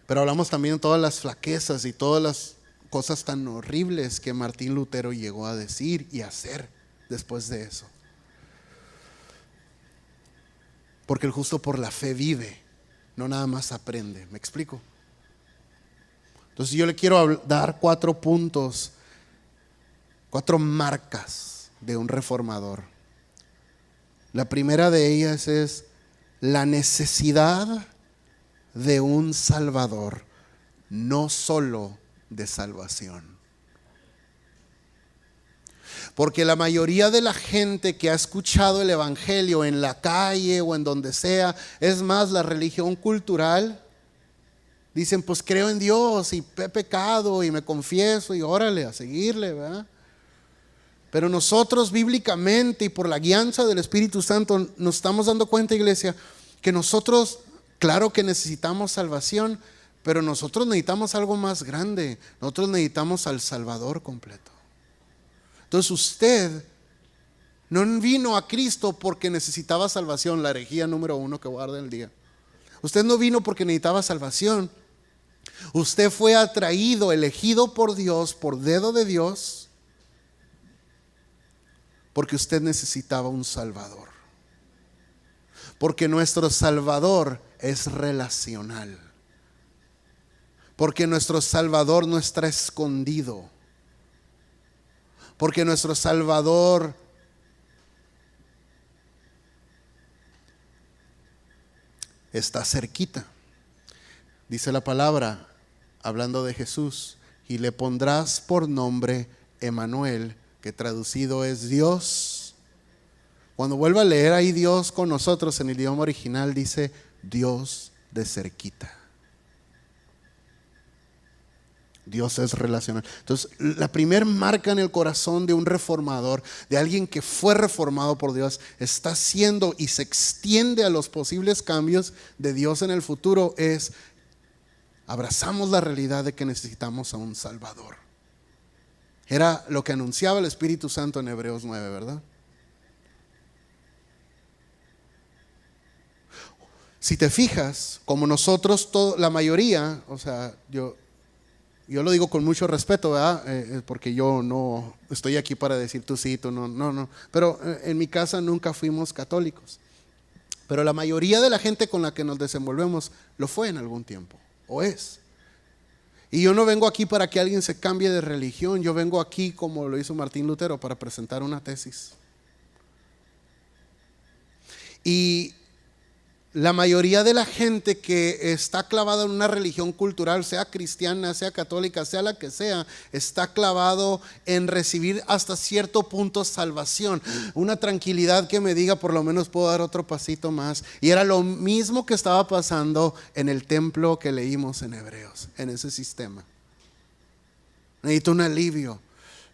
Pero hablamos también de todas las flaquezas y todas las cosas tan horribles que Martín Lutero llegó a decir y hacer después de eso. Porque el justo por la fe vive, no nada más aprende. ¿Me explico? Entonces yo le quiero dar 4 puntos, 4 marcas de un reformador. La primera de ellas es la necesidad de un Salvador, no solo de salvación. Porque la mayoría de la gente que ha escuchado el evangelio en la calle o en donde sea, es más, la religión cultural, dicen, pues creo en Dios y he pecado y me confieso y órale a seguirle, ¿verdad? Pero nosotros bíblicamente y por la guianza del Espíritu Santo nos estamos dando cuenta, iglesia, que nosotros, claro que necesitamos salvación, pero nosotros necesitamos algo más grande. Nosotros necesitamos al Salvador completo. Entonces usted no vino a Cristo porque necesitaba salvación, la herejía número 1 que guarda el día. Usted no vino porque necesitaba salvación. Usted fue atraído, elegido por Dios, por dedo de Dios, porque usted necesitaba un Salvador. Porque nuestro Salvador es relacional. Porque nuestro Salvador no está escondido. Porque nuestro Salvador está cerquita. Dice la palabra, hablando de Jesús, y le pondrás por nombre Emmanuel, que traducido es Dios. Cuando vuelva a leer ahí Dios con nosotros en el idioma original, dice Dios de cerquita. Dios es relacional. Entonces, la primera marca en el corazón de un reformador, de alguien que fue reformado por Dios, está siendo y se extiende a los posibles cambios de Dios en el futuro, es abrazamos la realidad de que necesitamos a un Salvador. Era lo que anunciaba el Espíritu Santo en Hebreos 9, ¿verdad? Si te fijas, como nosotros, la mayoría, o sea, yo lo digo con mucho respeto, ¿verdad? Porque yo no estoy aquí para decir tú sí, tú no. Pero en mi casa nunca fuimos católicos. Pero la mayoría de la gente con la que nos desenvolvemos lo fue en algún tiempo, o es. Y yo no vengo aquí para que alguien se cambie de religión. Yo vengo aquí, como lo hizo Martín Lutero, para presentar una tesis. Y la mayoría de la gente que está clavada en una religión cultural, sea cristiana, sea católica, sea la que sea, está clavado en recibir hasta cierto punto salvación, una tranquilidad que me diga por lo menos puedo dar otro pasito más. Y era lo mismo que estaba pasando en el templo que leímos en Hebreos, en ese sistema. Necesito un alivio.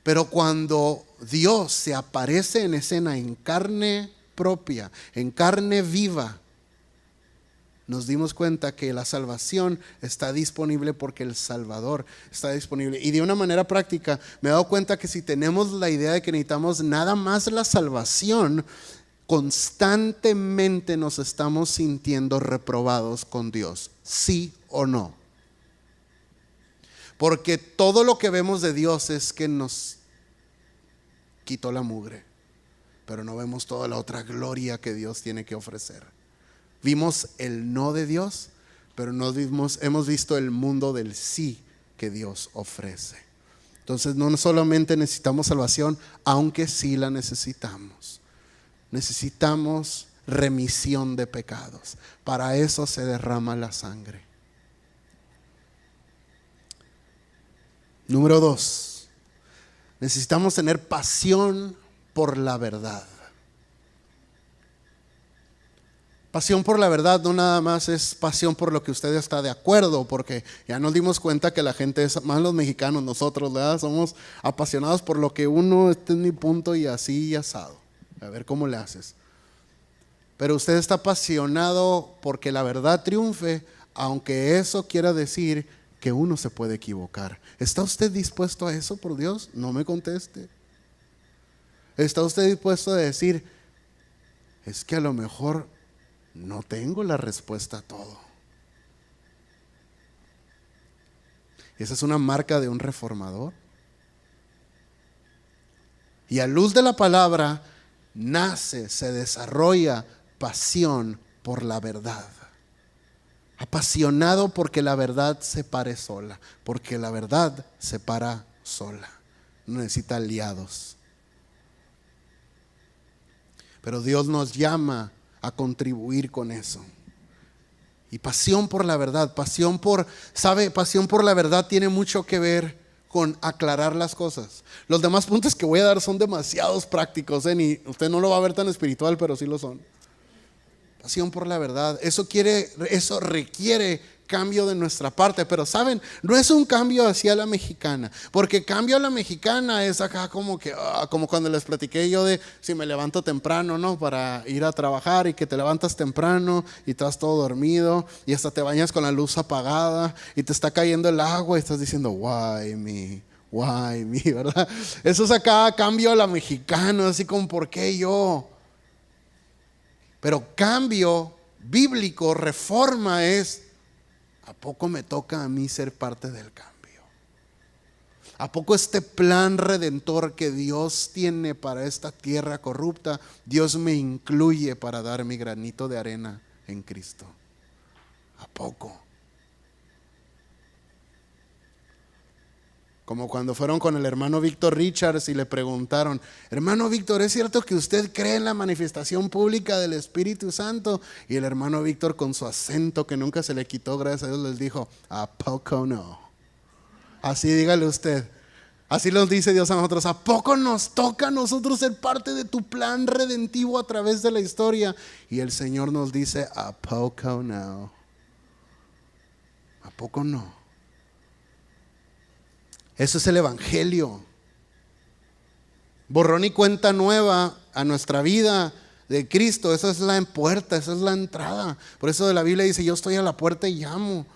Pero cuando Dios se aparece en escena en carne propia, en carne viva, nos dimos cuenta que la salvación está disponible porque el Salvador está disponible. Y de una manera práctica me he dado cuenta que si tenemos la idea de que necesitamos nada más la salvación, constantemente nos estamos sintiendo reprobados con Dios, ¿sí o no? Porque todo lo que vemos de Dios es que nos quitó la mugre, pero no vemos toda la otra gloria que Dios tiene que ofrecer. Vimos el no de Dios, pero hemos visto el mundo del sí que Dios ofrece. Entonces no solamente necesitamos salvación, aunque sí la necesitamos. Necesitamos remisión de pecados. Para eso se derrama la sangre. Número 2, necesitamos tener pasión por la verdad. Pasión por la verdad no nada más es pasión por lo que usted está de acuerdo, porque ya nos dimos cuenta que la gente, más los mexicanos, nosotros, ¿verdad? Somos apasionados por lo que uno, este es mi punto y así y asado. A ver cómo le haces. Pero usted está apasionado porque la verdad triunfe, aunque eso quiera decir que uno se puede equivocar. ¿Está usted dispuesto a eso, por Dios? No me conteste. ¿Está usted dispuesto a decir, es que a lo mejor no tengo la respuesta a todo? Esa es una marca de un reformador. Y a luz de la palabra nace, se desarrolla pasión por la verdad. Apasionado porque la verdad se pare sola, porque la verdad se para sola. No necesita aliados. Pero Dios nos llama a contribuir con eso. Y pasión por la verdad, pasión por la verdad tiene mucho que ver con aclarar las cosas. Los demás puntos que voy a dar son demasiados prácticos, ni usted no lo va a ver tan espiritual, pero sí lo son. Pasión por la verdad, eso requiere cambio de nuestra parte, pero saben, no es un cambio hacia la mexicana, porque cambio a la mexicana es acá como cuando les platiqué yo de si me levanto temprano, ¿no? Para ir a trabajar, y que te levantas temprano y estás todo dormido y hasta te bañas con la luz apagada y te está cayendo el agua y estás diciendo why me, ¿verdad? Eso es acá cambio a la mexicana, así como ¿por qué yo? Pero cambio bíblico, reforma es, ¿a poco me toca a mí ser parte del cambio? ¿A poco este plan redentor que Dios tiene para esta tierra corrupta, Dios me incluye para dar mi granito de arena en Cristo? ¿A poco? Como cuando fueron con el hermano Víctor Richards y le preguntaron, hermano Víctor, ¿es cierto que usted cree en la manifestación pública del Espíritu Santo? Y el hermano Víctor, con su acento que nunca se le quitó, gracias a Dios, les dijo, ¿a poco no? Así dígale usted. Así nos dice Dios a nosotros, ¿a poco nos toca a nosotros ser parte de tu plan redentivo a través de la historia? Y el Señor nos dice, ¿a poco no? ¿A poco no? Eso es el evangelio. Borrón y cuenta nueva a nuestra vida de Cristo. Esa es la puerta, esa es la entrada. Por eso de la Biblia dice, yo estoy a la puerta y llamo.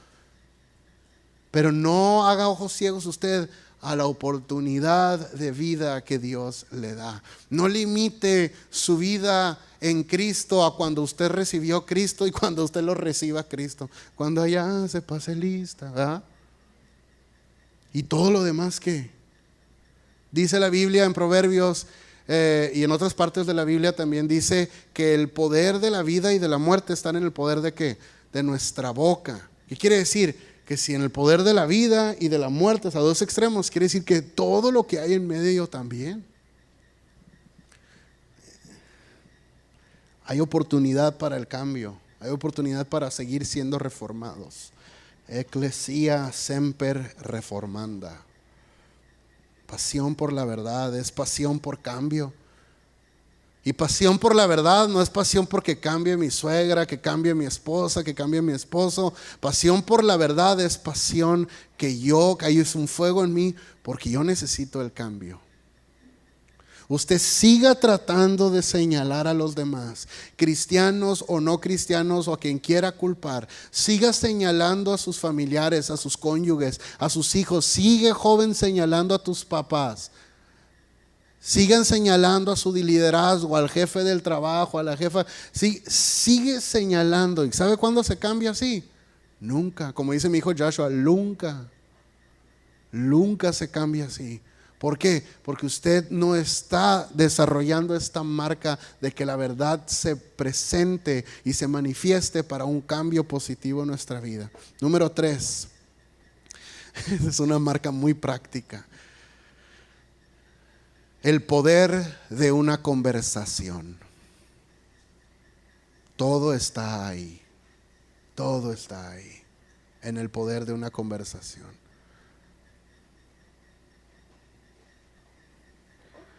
Pero no haga ojos ciegos usted a la oportunidad de vida que Dios le da. No limite su vida en Cristo a cuando usted recibió Cristo y cuando usted lo reciba a Cristo. Cuando allá se pase lista, ¿verdad? Y todo lo demás que dice la Biblia en Proverbios y en otras partes de la Biblia también dice que el poder de la vida y de la muerte están en el poder de ¿qué? De nuestra boca. ¿Qué quiere decir? Que si en el poder de la vida y de la muerte es a dos extremos, quiere decir que todo lo que hay en medio también. Hay oportunidad para el cambio, hay oportunidad para seguir siendo reformados. Ecclesia semper reformanda. Pasión por la verdad es pasión por cambio. Y pasión por la verdad no es pasión porque cambie mi suegra, que cambie mi esposa, que cambie mi esposo. Pasión por la verdad es pasión que hay un fuego en mí porque yo necesito el cambio. Usted siga tratando de señalar a los demás, cristianos o no cristianos o a quien quiera culpar. Siga señalando a sus familiares, a sus cónyuges, a sus hijos. Sigue, joven, señalando a tus papás. Sigan señalando a su liderazgo, al jefe del trabajo, a la jefa. Sigue señalando. ¿Y sabe cuándo se cambia así? Nunca. Como dice mi hijo Joshua, nunca se cambia así. ¿Por qué? Porque usted no está desarrollando esta marca de que la verdad se presente y se manifieste para un cambio positivo en nuestra vida. Número 3. Es una marca muy práctica. El poder de una conversación. Todo está ahí. Todo está ahí. En el poder de una conversación.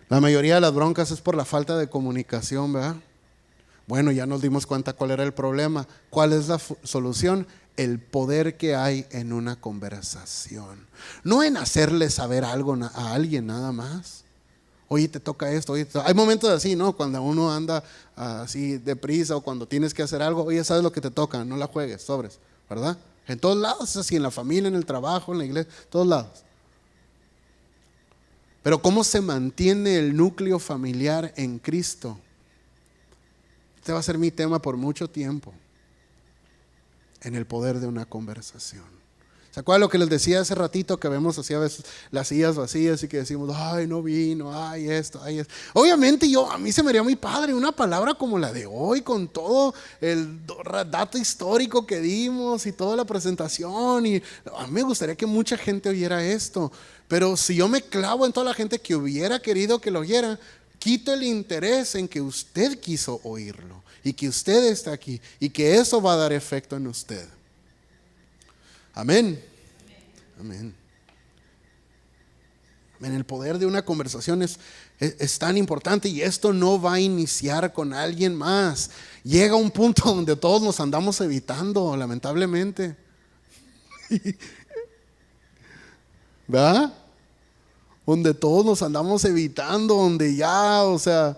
La mayoría de las broncas es por la falta de comunicación, ¿verdad? Bueno, ya nos dimos cuenta cuál era el problema. ¿Cuál es la solución? El poder que hay en una conversación. No en hacerle saber algo a alguien nada más. Oye, te toca esto. Hay momentos así, ¿no? Cuando uno anda así deprisa o cuando tienes que hacer algo. Oye, sabes lo que te toca, no la juegues, sobres, ¿verdad? En todos lados, así en la familia, en el trabajo, en la iglesia, en todos lados. Pero ¿cómo se mantiene el núcleo familiar en Cristo? Este va a ser mi tema por mucho tiempo. En el poder de una conversación. ¿Se acuerdan lo que les decía hace ratito? Que vemos así a veces las sillas vacías y que decimos, ay, no vino, ay, esto, ay, esto. Obviamente a mí se me haría muy padre una palabra como la de hoy, con todo el dato histórico que dimos y toda la presentación. Y a mí me gustaría que mucha gente oyera esto. Pero si yo me clavo en toda la gente que hubiera querido que lo oyera, quito el interés en que usted quiso oírlo y que usted está aquí y que eso va a dar efecto en usted. Amén. Amén. Amén. El poder de una conversación es tan importante, y esto no va a iniciar con alguien más. Llega un punto donde todos nos andamos evitando, lamentablemente. ¿Verdad? Donde todos nos andamos evitando, donde ya, o sea,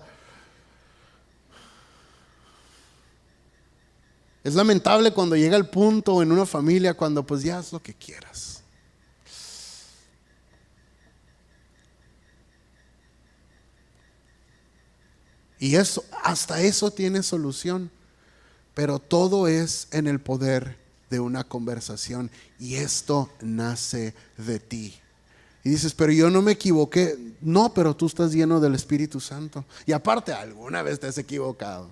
es lamentable cuando llega el punto en una familia cuando pues ya haz lo que quieras. Y eso, hasta eso tiene solución, pero todo es en el poder de una conversación, y esto nace de ti. Y dices, pero yo no me equivoqué. No, pero tú estás lleno del Espíritu Santo. Y aparte, alguna vez te has equivocado.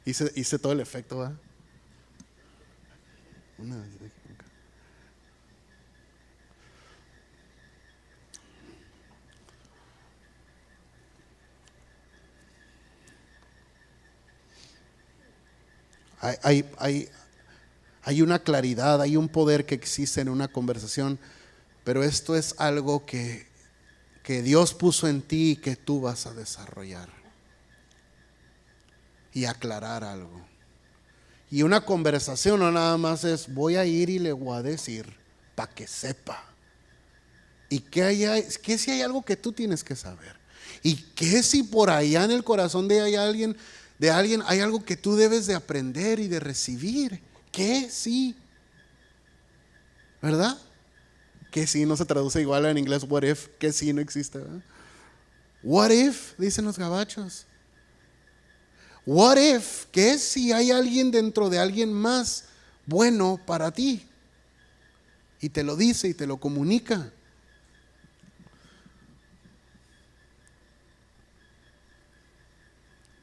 Hice todo el efecto, ¿verdad? Una vez te equivocado. Hay una claridad, hay un poder que existe en una conversación, pero esto es algo que Dios puso en ti y que tú vas a desarrollar y aclarar algo. Y una conversación no nada más es voy a ir y le voy a decir para que sepa. Y que si hay algo que tú tienes que saber. Y que si por allá en el corazón de alguien hay algo que tú debes de aprender y de recibir. Que sí, ¿verdad? Que sí no se traduce igual en inglés what if, que sí no existe, ¿verdad? What if, dicen los gabachos. What if, que si hay alguien dentro de alguien más bueno para ti, y te lo dice y te lo comunica.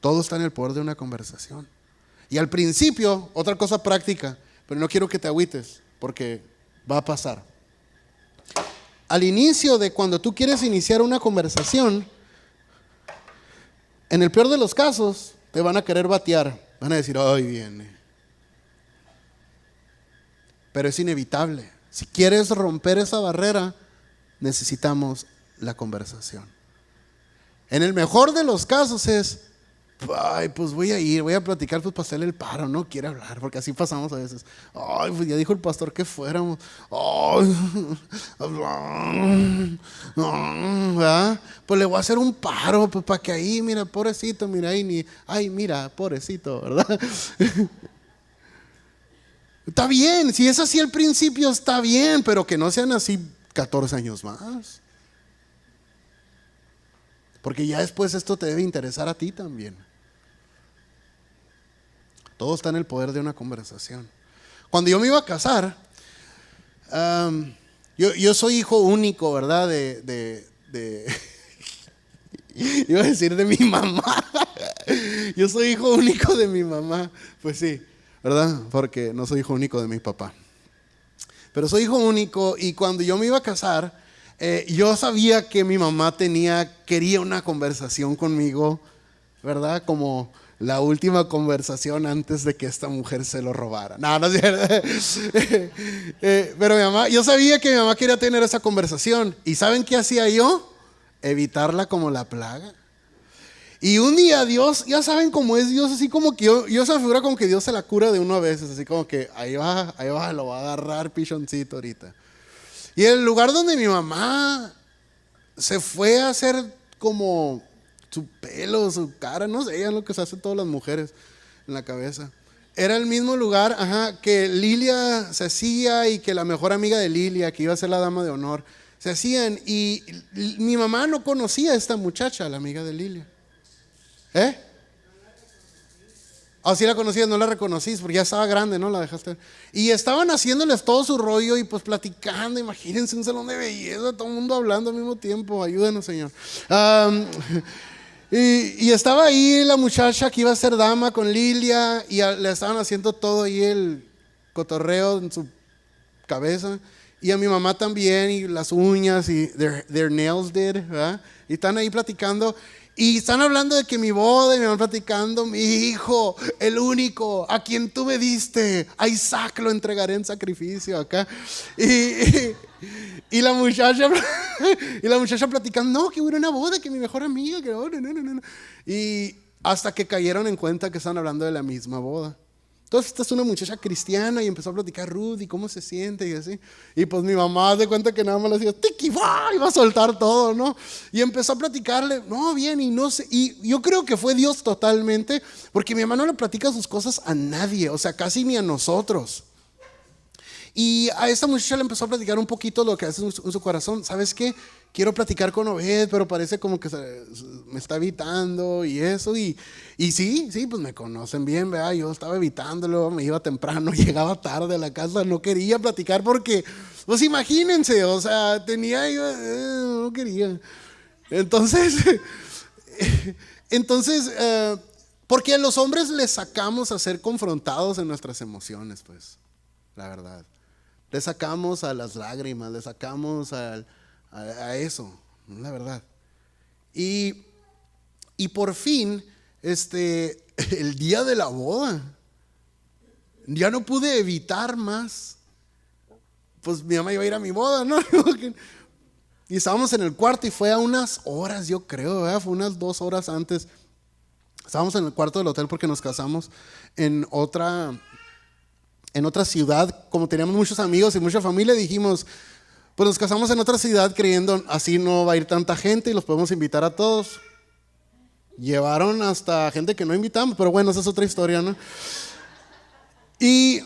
Todo está en el poder de una conversación. Y al principio, otra cosa práctica, pero no quiero que te agüites, porque va a pasar. Al inicio de cuando tú quieres iniciar una conversación, en el peor de los casos, te van a querer batear. Van a decir, ay, viene. Pero es inevitable. Si quieres romper esa barrera, necesitamos la conversación. En el mejor de los casos es, ay, pues voy a platicar pues para hacerle el paro, no quiere hablar, porque así pasamos a veces. Ay, pues ya dijo el pastor que fuéramos. Ay, ¿verdad? Pues le voy a hacer un paro, pues para que ahí, mira, pobrecito, mira ahí, mira, pobrecito, ¿verdad? Está bien, si es así al principio está bien, pero que no sean así 14 años más. Porque ya después esto te debe interesar a ti también. Todo está en el poder de una conversación. Cuando yo me iba a casar, yo soy hijo único, ¿verdad? Iba a decir de mi mamá. Yo soy hijo único de mi mamá. Pues sí, ¿verdad? Porque no soy hijo único de mi papá. Pero soy hijo único, y cuando yo me iba a casar, yo sabía que mi mamá quería una conversación conmigo, ¿verdad? Como la última conversación antes de que esta mujer se lo robara. No es cierto. Pero yo sabía que mi mamá quería tener esa conversación. ¿Y saben qué hacía yo? Evitarla como la plaga. Y un día Dios, ya saben cómo es Dios, así como que yo se me figura como que Dios se la cura de uno a veces, así como que ahí va, lo va a agarrar pichoncito ahorita. Y el lugar donde mi mamá se fue a hacer como su pelo, su cara, no sé, es lo que se hace todas las mujeres en la cabeza. Era el mismo lugar, ajá, que Lilia se hacía y que la mejor amiga de Lilia, que iba a ser la dama de honor, se hacían. Y mi mamá no conocía a esta muchacha, la amiga de Lilia. ¿Eh? Ah, sí la conocías, no la reconocís porque ya estaba grande, ¿no? La dejaste. Y estaban haciéndoles todo su rollo y pues platicando. Imagínense un salón de belleza, todo el mundo hablando al mismo tiempo. Ayúdenos, Señor. Y estaba ahí la muchacha que iba a ser dama con Lilia y le estaban haciendo todo ahí el cotorreo en su cabeza. Y a mi mamá también, y las uñas, y their nails did, ¿verdad? Y están ahí platicando. Y están hablando de que mi boda, y me van platicando, mi hijo, el único, a quien tú me diste, a Isaac lo entregaré en sacrificio acá. Y la muchacha, y la muchacha platicando, no, que hubiera una boda, que mi mejor amiga, que no. Y hasta que cayeron en cuenta que estaban hablando de la misma boda. Entonces esta es una muchacha cristiana y empezó a platicar Ruth y cómo se siente y así. Y pues mi mamá de cuenta que nada más le decía, tiki, va, iba a soltar todo, ¿no? Y empezó a platicarle, no, bien, y no sé. Y yo creo que fue Dios totalmente, porque mi mamá no le platica sus cosas a nadie, o sea, casi ni a nosotros. Y a esta muchacha le empezó a platicar un poquito lo que hace en su corazón. ¿Sabes qué? Quiero platicar con Obed, pero parece como que me está evitando y eso. Y sí, pues me conocen bien, ¿verdad? Yo estaba evitándolo, me iba temprano, llegaba tarde a la casa, no quería platicar porque, pues imagínense, o sea, tenía yo, no quería. Entonces, entonces, porque a los hombres les sacamos a ser confrontados en nuestras emociones, pues, la verdad. Le sacamos a las lágrimas, le sacamos a eso, la verdad. Y por fin, el día de la boda, ya no pude evitar más. Pues mi mamá iba a ir a mi boda, ¿no? Y estábamos en el cuarto y fue a unas horas, yo creo, ¿verdad? Fue unas 2 horas antes. Estábamos en el cuarto del hotel porque nos casamos en otra ciudad. Como teníamos muchos amigos y mucha familia, dijimos, pues nos casamos en otra ciudad creyendo así no va a ir tanta gente y los podemos invitar a todos. Llevaron hasta gente que no invitamos, pero bueno, esa es otra historia, ¿no? Y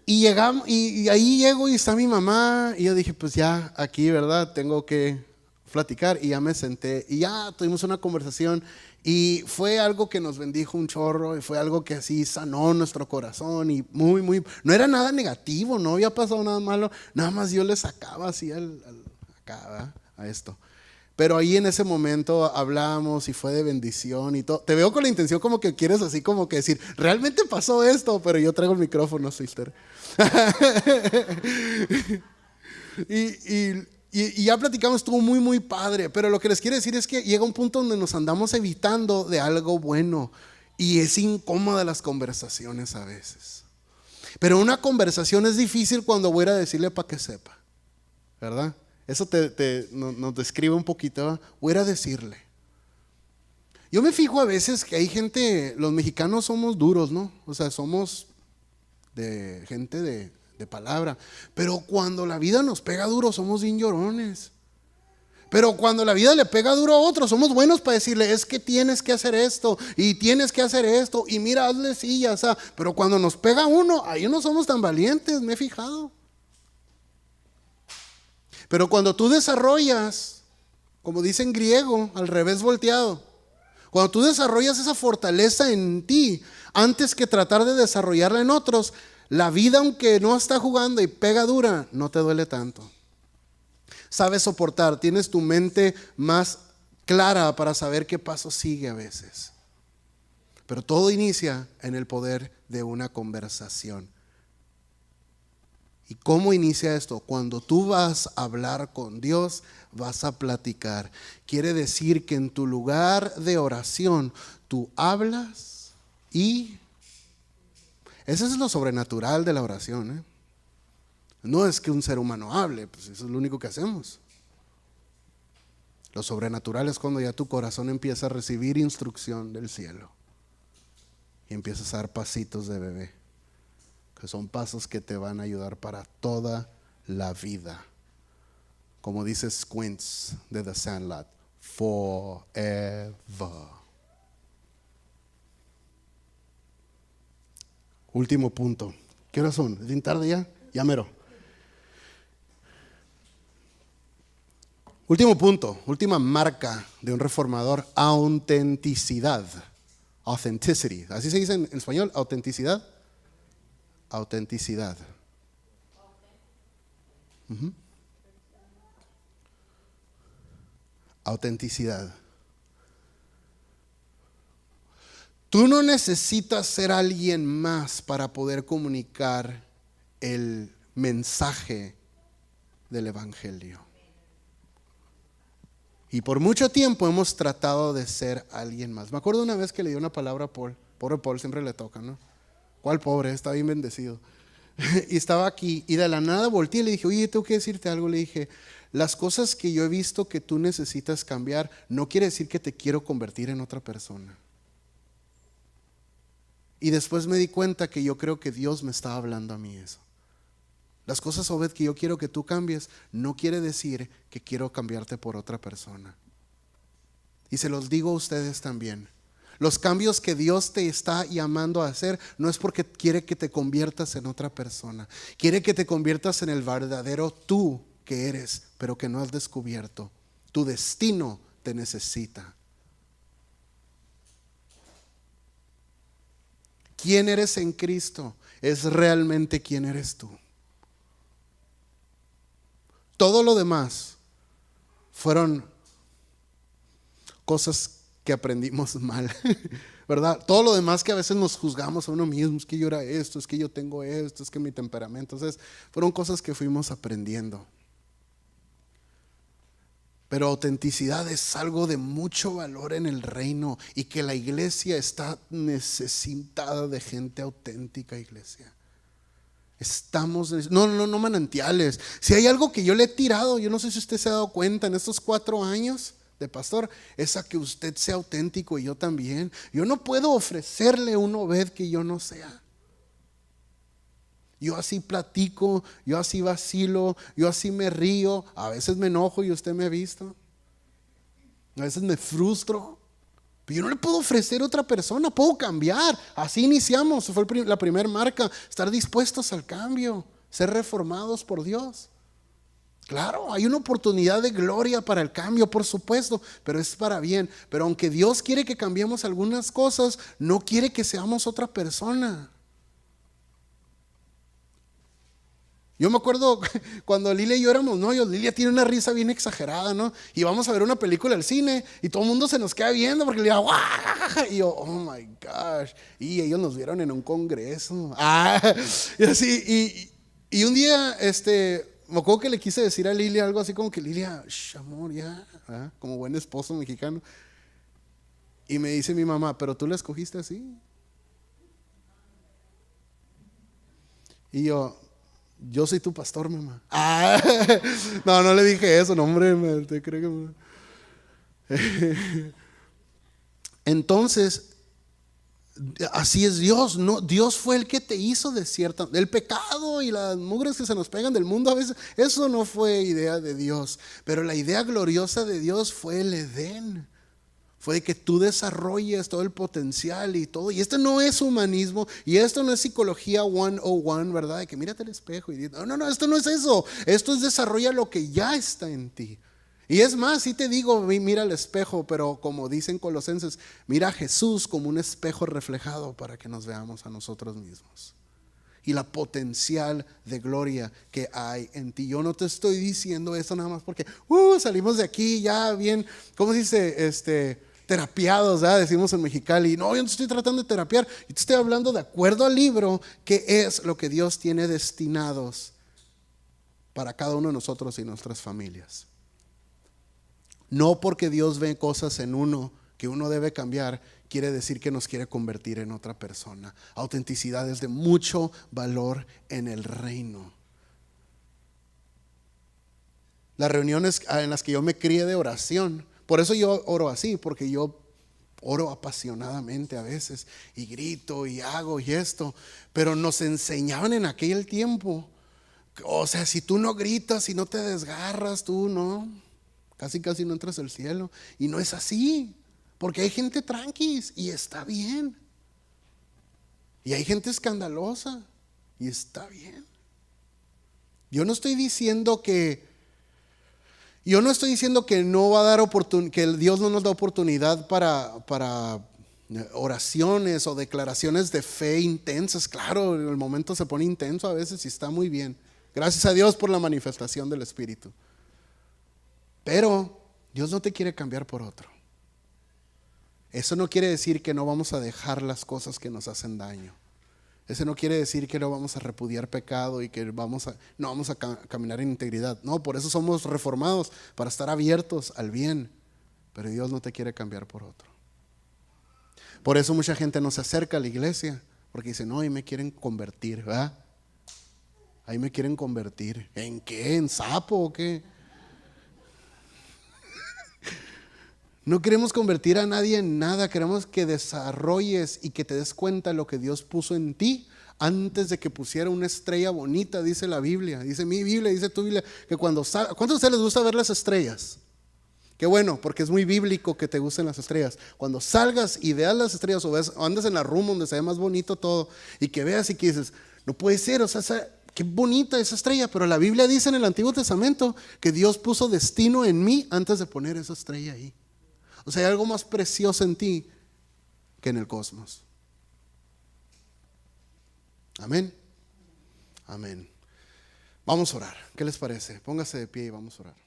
llegamos, y ahí llego y está mi mamá y yo dije, pues ya aquí, ¿verdad? Tengo que platicar y ya me senté y ya tuvimos una conversación. Y fue algo que nos bendijo un chorro, y fue algo que así sanó nuestro corazón y no era nada negativo, no había pasado nada malo, nada más yo le sacaba así acá, ¿verdad? A esto. Pero ahí en ese momento hablamos y fue de bendición y todo. Te veo con la intención como que quieres así como que decir, realmente pasó esto, pero yo traigo el micrófono, sister. Y ya platicamos, estuvo muy padre. Pero lo que les quiero decir es que llega un punto donde nos andamos evitando de algo bueno. Y es incómoda las conversaciones a veces. Pero una conversación es difícil cuando voy a decirle para que sepa, ¿verdad? Eso nos describe un poquito, ¿verdad? Voy a decirle. Yo me fijo a veces que hay gente, los mexicanos somos duros, ¿no? O sea, somos de gente de palabra. Pero cuando la vida nos pega duro, somos bien llorones. Pero cuando la vida le pega duro a otro, somos buenos para decirle, es que tienes que hacer esto, y tienes que hacer esto, y mira, hazle sí, ya está. Pero cuando nos pega uno, ahí no somos tan valientes, me he fijado. Pero cuando tú desarrollas, como dice en griego, al revés volteado, cuando tú desarrollas esa fortaleza en ti, antes que tratar de desarrollarla en otros, la vida, aunque no está jugando y pega dura, no te duele tanto. Sabes soportar, tienes tu mente más clara para saber qué paso sigue a veces. Pero todo inicia en el poder de una conversación. ¿Y cómo inicia esto? Cuando tú vas a hablar con Dios, vas a platicar. Quiere decir que en tu lugar de oración, tú hablas y... Eso es lo sobrenatural de la oración, ¿eh? No es que un ser humano hable, pues eso es lo único que hacemos. Lo sobrenatural es cuando ya tu corazón empieza a recibir instrucción del cielo y empiezas a dar pasitos de bebé, que son pasos que te van a ayudar para toda la vida. Como dice Squints de The Sandlot, forever. Último punto. ¿Qué horas son? ¿Es bien tarde ya? Ya mero. Último punto, última marca de un reformador: autenticidad. Authenticity. ¿Así se dice en español? Autenticidad. Autenticidad. Uh-huh. Autenticidad. Tú no necesitas ser alguien más para poder comunicar el mensaje del Evangelio. Y por mucho tiempo hemos tratado de ser alguien más. Me acuerdo una vez que le di una palabra a Paul. Pobre Paul, siempre le toca, ¿no? ¿Cuál pobre? Está bien bendecido. Y estaba aquí y de la nada volteé y le dije: oye, tengo que decirte algo. Le dije: las cosas que yo he visto que tú necesitas cambiar no quiere decir que te quiero convertir en otra persona. Y después me di cuenta que yo creo que Dios me estaba hablando a mí eso. Las cosas, Obed, que yo quiero que tú cambies no quiere decir que quiero cambiarte por otra persona. Y se los digo a ustedes también. Los cambios que Dios te está llamando a hacer no es porque quiere que te conviertas en otra persona. Quiere que te conviertas en el verdadero tú que eres, pero que no has descubierto. Tu destino te necesita. ¿Quién eres en Cristo? Es realmente quién eres tú. Todo lo demás fueron cosas que aprendimos mal, ¿verdad? Todo lo demás que a veces nos juzgamos a uno mismo: es que yo era esto, es que yo tengo esto, es que mi temperamento. Entonces, fueron cosas que fuimos aprendiendo. Pero autenticidad es algo de mucho valor en el reino, y que la iglesia está necesitada de gente auténtica, iglesia. Estamos, no manantiales. Si hay algo que yo le he tirado, yo no sé si usted se ha dado cuenta en estos 4 años de pastor, es a que usted sea auténtico, y yo también. Yo no puedo ofrecerle un Obed que yo no sea. Yo así platico, yo así vacilo, yo así me río, a veces me enojo y usted me ha visto. A veces me frustro. Pero yo no le puedo ofrecer a otra persona, puedo cambiar. Así iniciamos, fue la primera marca: estar dispuestos al cambio, ser reformados por Dios. Claro, hay una oportunidad de gloria para el cambio, por supuesto, pero es para bien. Pero aunque Dios quiere que cambiemos algunas cosas, no quiere que seamos otra persona. Yo me acuerdo cuando Lilia y yo éramos novios. Lilia tiene una risa bien exagerada, ¿no? Y vamos a ver una película al cine y todo el mundo se nos queda viendo porque Lilia, ¡guau! Y yo, oh my gosh. Y ellos nos vieron en un congreso. Y así. Y un día, me acuerdo que le quise decir a Lilia algo así como que: Lilia, amor, ya, ¿verdad? Como buen esposo mexicano. Y me dice mi mamá: pero tú la escogiste así. Y yo soy tu pastor, mamá. No le dije eso, no, hombre, ¿te cree que Entonces, así es Dios, ¿no? Dios fue el que te hizo de cierta. El pecado y las mugres que se nos pegan del mundo a veces, eso no fue idea de Dios. Pero la idea gloriosa de Dios fue el Edén. Fue de que tú desarrolles todo el potencial y todo. Y esto no es humanismo, y esto no es psicología 101, ¿verdad? De que mírate al espejo y no, esto no es eso. Esto es desarrolla lo que ya está en ti. Y es más, si te digo, mira al espejo, pero como dicen Colosenses, mira a Jesús como un espejo reflejado para que nos veamos a nosotros mismos. Y la potencial de gloria que hay en ti. Yo no te estoy diciendo eso nada más porque salimos de aquí ya bien, ¿cómo se dice? Terapiados, ¿verdad? Decimos en Mexicali. No, yo no estoy tratando de terapiar. Yo te estoy hablando de acuerdo al libro, que es lo que Dios tiene destinados para cada uno de nosotros y nuestras familias. No porque Dios ve cosas en uno que uno debe cambiar, quiere decir que nos quiere convertir en otra persona. Autenticidad es de mucho valor en el reino. Las reuniones en las que yo me crié de oración, por eso yo oro así, porque yo oro apasionadamente a veces y grito y hago y esto, pero nos enseñaban en aquel tiempo, o sea, si tú no gritas, si no te desgarras, tú no, casi no entras al cielo. Y no es así, porque hay gente tranquis y está bien. Y hay gente escandalosa y está bien. Yo no estoy diciendo que no va a dar que Dios no nos da oportunidad para oraciones o declaraciones de fe intensas. Claro, el momento se pone intenso a veces y está muy bien. Gracias a Dios por la manifestación del Espíritu. Pero Dios no te quiere cambiar por otro. Eso no quiere decir que no vamos a dejar las cosas que nos hacen daño. Eso no quiere decir que no vamos a repudiar pecado y que no vamos a caminar en integridad. No, por eso somos reformados, para estar abiertos al bien. Pero Dios no te quiere cambiar por otro. Por eso mucha gente no se acerca a la iglesia, porque dice, no, ahí me quieren convertir, ¿verdad? Ahí me quieren convertir. ¿En qué? ¿En sapo o qué? No queremos convertir a nadie en nada. Queremos que desarrolles y que te des cuenta de lo que Dios puso en ti antes de que pusiera una estrella bonita, dice la Biblia. Dice mi Biblia, dice tu Biblia, que cuando ¿cuántos de ustedes les gusta ver las estrellas? Qué bueno, porque es muy bíblico que te gusten las estrellas. Cuando salgas y veas las estrellas o andas en la rumba donde se ve más bonito todo y que veas y que dices, no puede ser, o sea, qué bonita esa estrella. Pero la Biblia dice en el Antiguo Testamento que Dios puso destino en mí antes de poner esa estrella ahí. O sea, hay algo más precioso en ti que en el cosmos. Amén. Amén. Vamos a orar. ¿Qué les parece? Póngase de pie y vamos a orar.